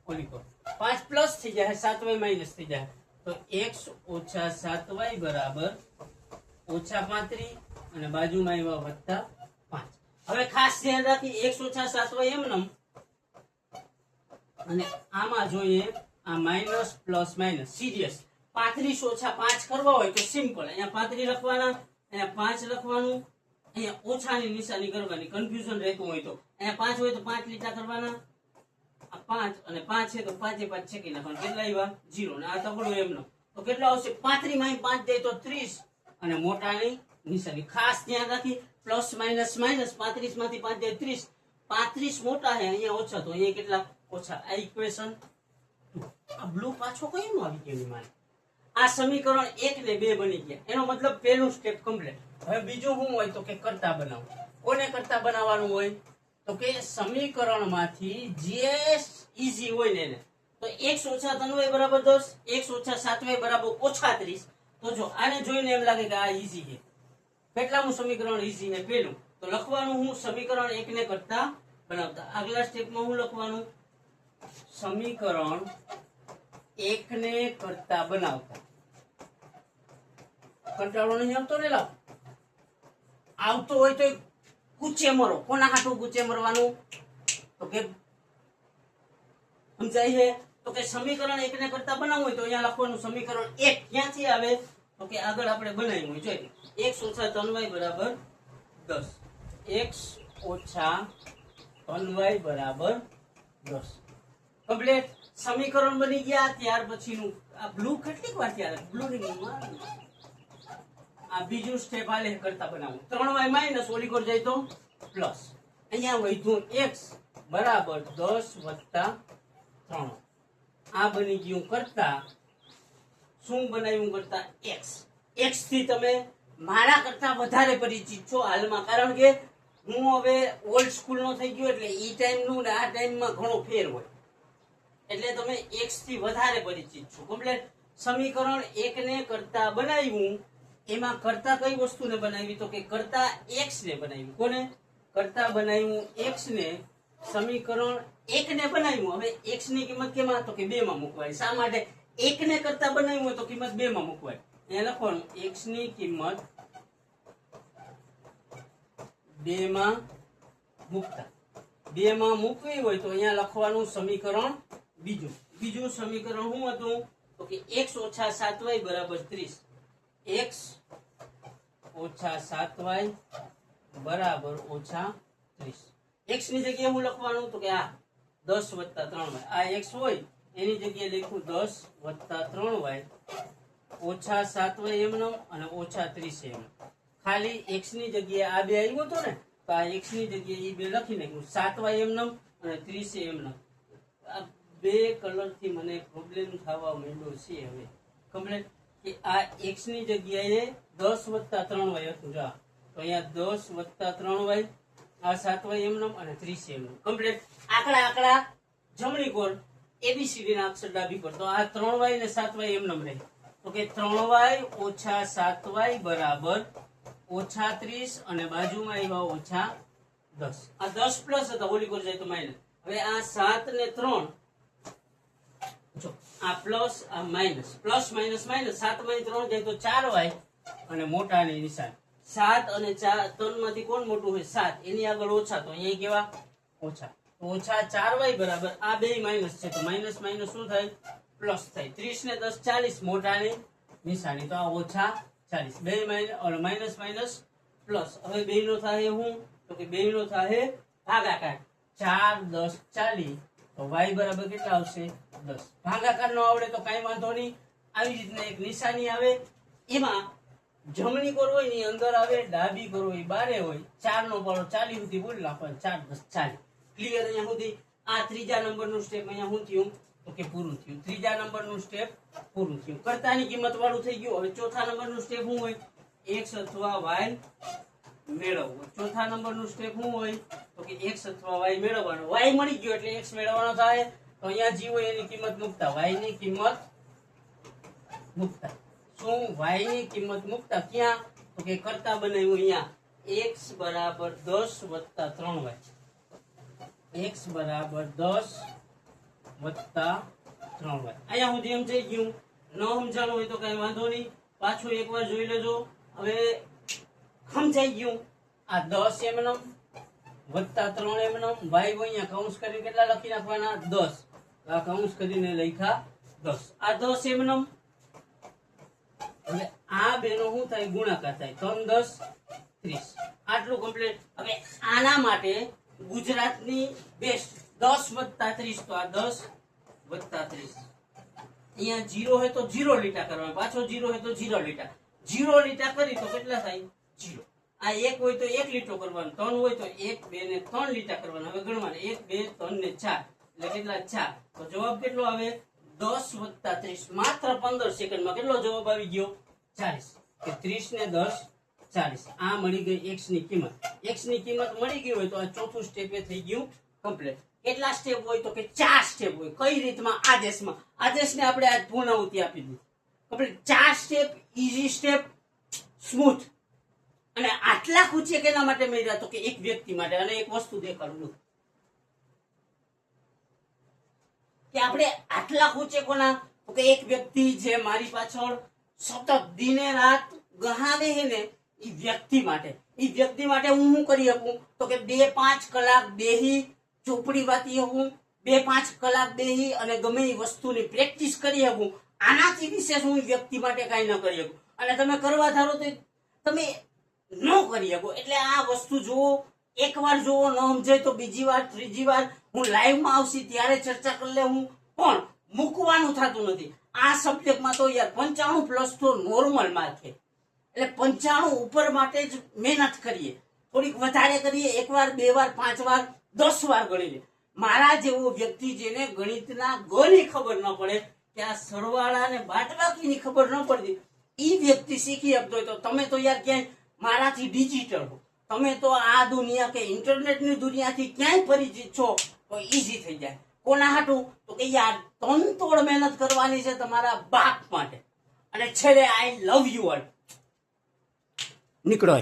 ઓલી કોર. 5 પ્લસ થઈ જાય, 7y માઈનસ થઈ જાય. તો x ઓછા 7y બરાબર ઓછા 35 અને બાજુમાં એવા વત્તા 5. હવે ખાસ ધ્યાન રાખી x ઓછા 7y એમનેમ અને આમાં જોઈએ આ માઈનસ પ્લસ માઈનસ સિરિયસ. 35 ઓછા 5 કરવા હોય તો સિમ્પલ, અહીંયા 35 લખવાના, અહીંયા 5 લખવાનું, અહીંયા ઓછાની નિશાની કરવાની. કન્ફ્યુઝન રહેતું હોય તો અહીંયા 5 હોય તો 5 લીટા કરવાના, આ 5 અને 5 છે તો 5 5 છેકી નાખવાના. કેટલા આવ્યા 0 ને આ તગડો એમનો. તો કેટલો આવશે 35 માં 5 દે તો 30 અને મોટાની નિશાની ખાસ ધ્યાન રાખી. પ્લસ માઈનસ માઈનસ 35 માંથી 5 દે 30. 35 મોટા છે, અહીંયા ઓછા, તો અહીંયા કેટલા ઓછા. આ ઇક્વેશન. આ બ્લુ પાછો કઈ નું આવી ગયું મારે. આ સમીકરણ 1 ને 2 બની ગયા. એનો મતલબ પહેલું સ્ટેપ કમ્પ્લીટ. હવે બીજું શું હોય તો કે કરતા બનાવો. કોને કરતા બનાવવાનું હોય તો કે સમીકરણમાંથી જે ઈઝી હોય ને એને. તો x ઓછા 3y બરાબર 10, x ઓછા 7y બરાબર ઓછા 30. તો જો આને જોઈને એમ લાગે કે આ ઈઝી છે. કેટલામું સમીકરણ ઈઝી ને પહેલું. તો લખવાનું હું સમીકરણ 1 ને કરતા બનાવતા. આગલા સ્ટેપમાં હું લખવાનું સમીકરણ 1 ને કરતા બનાવતા. કંટાળો નહીં આવતો ને લાવ. આવતો હોય તો કૂચે મરો. કોના હાટું કૂચે મરવાનું તો કે સમજાય છે. તો કે સમીકરણ 1 ને કરતા બનાવવું હોય તો અહીંયા લખવાનું સમીકરણ 1 ક્યાંથી આવે તો કે આગળ આપણે બનાવ્યું હોય. જોઈએ x ઓછા 3y બરાબર 10, x ઓછા 3y બરાબર 10. કમ્પ્લીટ. સમીકરણ બની ગયા. ત્યાર પછીનું આ બ્લુ કેટલીક વાર ત્યારે બ્લુ ની આ બીજું સ્ટેપ આલે કરતા બનાવું. 3y માઈનસ ઓલી કોર જાય તો પ્લસ. અહીંયા વધ્યું x બરાબર 10 વત્તા 3. આ બની ગયું કરતા. શું બનાવ્યું કરતા x. x થી તમે મારા કરતા વધારે પરિચિત છો હાલમાં, કારણ કે હું હવે ઓલ્ડ સ્કૂલ નો થઈ ગયો એટલે ઈ ટાઈમ નું ને આ ટાઈમ માં ઘણો ફેર હોય એટલે તમે x થી વધારે પરિચિત છો. કમ્પ્લીટ. સમીકરણ 1 ને કરતા બનાવ્યું. એમાં કરતા કઈ વસ્તુને બનાવી તો કે કરતા x ને બનાવ્યું. કોને કરતા બનાવ્યું x ને. સમીકરણ 1 ને બનાવ્યું. હવે x ની કિંમત કેમાં તો કે 2 માં મૂકવાની. શા માટે 1 ને કરતા બનાવ્યું હોય તો કિંમત 2 માં મૂકવાની. અહીંયા લખવાનું x ની કિંમત 2 માં મૂકતા. 2 માં મૂકવી હોય તો અહીંયા લખવાનું સમીકરણ બીજું. બીજું સમીકરણ શું હતું તો કે x ઓછા 7y બરાબર 30. x ઓછા 7y બરાબર ઓછા 30. x ની જગ્યાએ હું લખવાનું તો કે આ 10 વત્તા 3y. આ x હોય એની જગ્યાએ લખ્યું 10 વત્તા 3y ઓછા 7y એમનેમ અને ઓછા 30 એમનેમ. ખાલી x ની જગ્યાએ આ બે આવ્યું હતું ને તો આ x ની જગ્યાએ એ બે લખી નાખ્યું. 7y એમનેમ અને 30 એમનેમ. આ બે કલર થી મને પ્રોબ્લેમ થવા માંડ્યો છે હવે. કમ્પ્લીટ. કે આ x ની જગ્યાએ 10 વત્તા 3y હતું. જો તો અહીંયા 10 વત્તા 3y, આ 7y એમનેમ અને 30 એમનેમ. કમ્પ્લીટ. આંકડા જમણી કોર, એબીસીડી ના અક્ષર ડાબી કોર. તો આ 3y ને 7y એમનેમ રહે. તો કે 3y ઓછા 7y બરાબર ઓછા 30 અને બાજુમાં આવ્યા ઓછા 10. આ 10 પ્લસ હતા, ઓલી કોર જાય તો માઇનસ. હવે આ 7 ને 3 જો આ પ્લસ આ માઇનસ. Plus minus minus. 7 માંથી 3 જાય તો 4y અને મોટાની નિશાની. 7 અને 3 માંથી કોણ મોટું હોય 7, એની આગળ ઓછા, તો અહીંયા કેવા ઓછા. તો ઓછા 4y બરાબર આ બે માઇનસ છે તો માઇનસ માઇનસ શું થાય પ્લસ થાય. 30 ને 10 40 મોટાની નિશાની. તો આ ઓછા 40. બે માઇનસ માઇનસ પ્લસ. હવે બે નો થાય હું તો કે બે નો થાય ભાગાકાર. 4 10 40 તો y બરાબર કેટલા આવશે 10. ભાગાકાર ન આવડે તો કઈ વાંધો નહીં, આવી રીતના એક નિશાની આવે, એમાં જમણી કોર હોય ની અંદર આવે, ડાબી કોર હોય બારે હોય, 4 નો પાડો 40 સુધી બોલી નાખવાનો, 4 10 40. ક્લિયર? અહીંયા સુધી આ ત્રીજા નંબરનું સ્ટેપ અહીંયા શું થયું તો કે પૂરું થયું. ત્રીજા નંબરનું સ્ટેપ પૂરું થયું, કર્તાની કિંમત વાળું થઈ ગયું. હવે ચોથા નંબરનું સ્ટેપ શું હોય? x અથવા y મેળવવો. ચોથા નંબરનું સ્ટેપ શું હોય તો કે x અથવા y મેળવવાનો. y મળી ગયો એટલે x મેળવવાનો થાય, તો અહીંયા જે હોય એની કિંમત મૂકતા, y ની કિંમત મૂકતા. શું? y ની કિંમત મૂકતા ક્યાં તો કે કરતા બનાવ્યું અહીંયા, x બરાબર 10 વત્તા 3y. x બરાબર 10 વત્તા 3y. અહીંયા સુધી એમ થઈ ગયું. ન સમજાણું હોય તો કઈ વાંધો નહીં, પાછું એકવાર જોઈ લેજો. હવે સમજાઈ ગયું. આ 10 એમએમ વત્તા 3 એમએમ, y અહીંયા કૌંસ કરીને કેટલા લખી નાખવાના? 10. આ કૌંસ કરીને લખ્યા 10. આ 10 એમએમ. હવે આ બેનો શું થાય? ગુણાકાર થાય. 3 10 30. આટલું કમ્પ્લીટ. હવે આના માટે ગુજરાતની બેસ્ટ 10 વત્તા 30, તો આ 10 વત્તા 30. અહીંયા 0 હોય તો 0 લીટા કરવાના, પાછો 0 હોય તો 0 લીટા. 0 લીટા કરી તો કેટલા થાય? 0. આ 1 હોય તો 1 લીટો કરવાનો, 3 હોય તો 1 2 ને 3 લીટા કરવાના. હવે ગણવાના 1 2 3 ને 4, એટલે કેટલા? 4. તો જવાબ કેટલો આવે? 10 વત્તા 30. માત્ર 15 સેકન્ડમાં કેટલો જવાબ આવી ગયો? 40. કે 30 ને 10 40. આ મળી ગઈ x ની કિંમત. x ની કિંમત મળી ગઈ હોય તો આ ચોથું સ્ટેપ એ થઈ ગયું કમ્પ્લીટ. કેટલા સ્ટેપ હોય તો કે 4 સ્ટેપ હોય. કઈ રીતમાં? આદેશમાં. આદેશને આપણે આજ પૂર્ણાહુતિ આપી દીધી. Complete 4 step, easy step, smooth. અને આટલા ખૂચે કેના માટે મળ્યા તો કે એક વ્યક્તિ માટે. અને એક વસ્તુ દેખાડું કે આપણે આટલા ખૂચે કોના તો કે એક વ્યક્તિ જે મારી પાછળ સતત દિને રાત ગહાવે છે ને, એ વ્યક્તિ માટે. એ વ્યક્તિ માટે હું શું કરી શકું તો કે 2-5 કલાક બેહી ચોપડી વાંચી શકું, 2-5 કલાક બેહી અને ગમે એ વસ્તુની પ્રેક્ટિસ કરી શકું. આનાથી વિશેષ હું વ્યક્તિ માટે કાંઈ ન કરી શકું. અને તમે કરવા ધારો તો તમે ન કરી શકો. એટલે આ વસ્તુ જુઓ, એકવાર જુઓ, ન સમજાય તો બીજી વાર ત્રીજી વાર હું લાઈવમાં આવશી ત્યારે ચર્ચા કરી લે. હું પણ મૂકવાનું થતું નથી. આ સબ્જેક્ટમાં તો યાર 95+ તો નોર્મલ માર્ક છે. એટલે 95 ઉપર માટે જ મહેનત કરીએ, થોડીક વધારે કરીએ. 1 વાર 2 વાર 5 વાર 10 વાર ગણી લે. મારા જેવો વ્યક્તિ જેને ગણિતના ગની ખબર ન પડે, કે આ સરવાળા ને બાદબાકીની ખબર ન પડતી, એ વ્યક્તિ શીખી શકતો હોય તો તમે તો યાર ક્યાંય મારાથી ડિજિટલ હો. તમે તો આ દુનિયા કે ઇન્ટરનેટની દુનિયાથી ક્યાંય પરિચિત છો તો ઈઝી થઈ જાય. કોના હાટું તો કે યાર તનતોડ મહેનત કરવાની છે તમારા બાપ માટે. અને છેલ્લે આઈ લવ યુ ઓલ. નીકળો.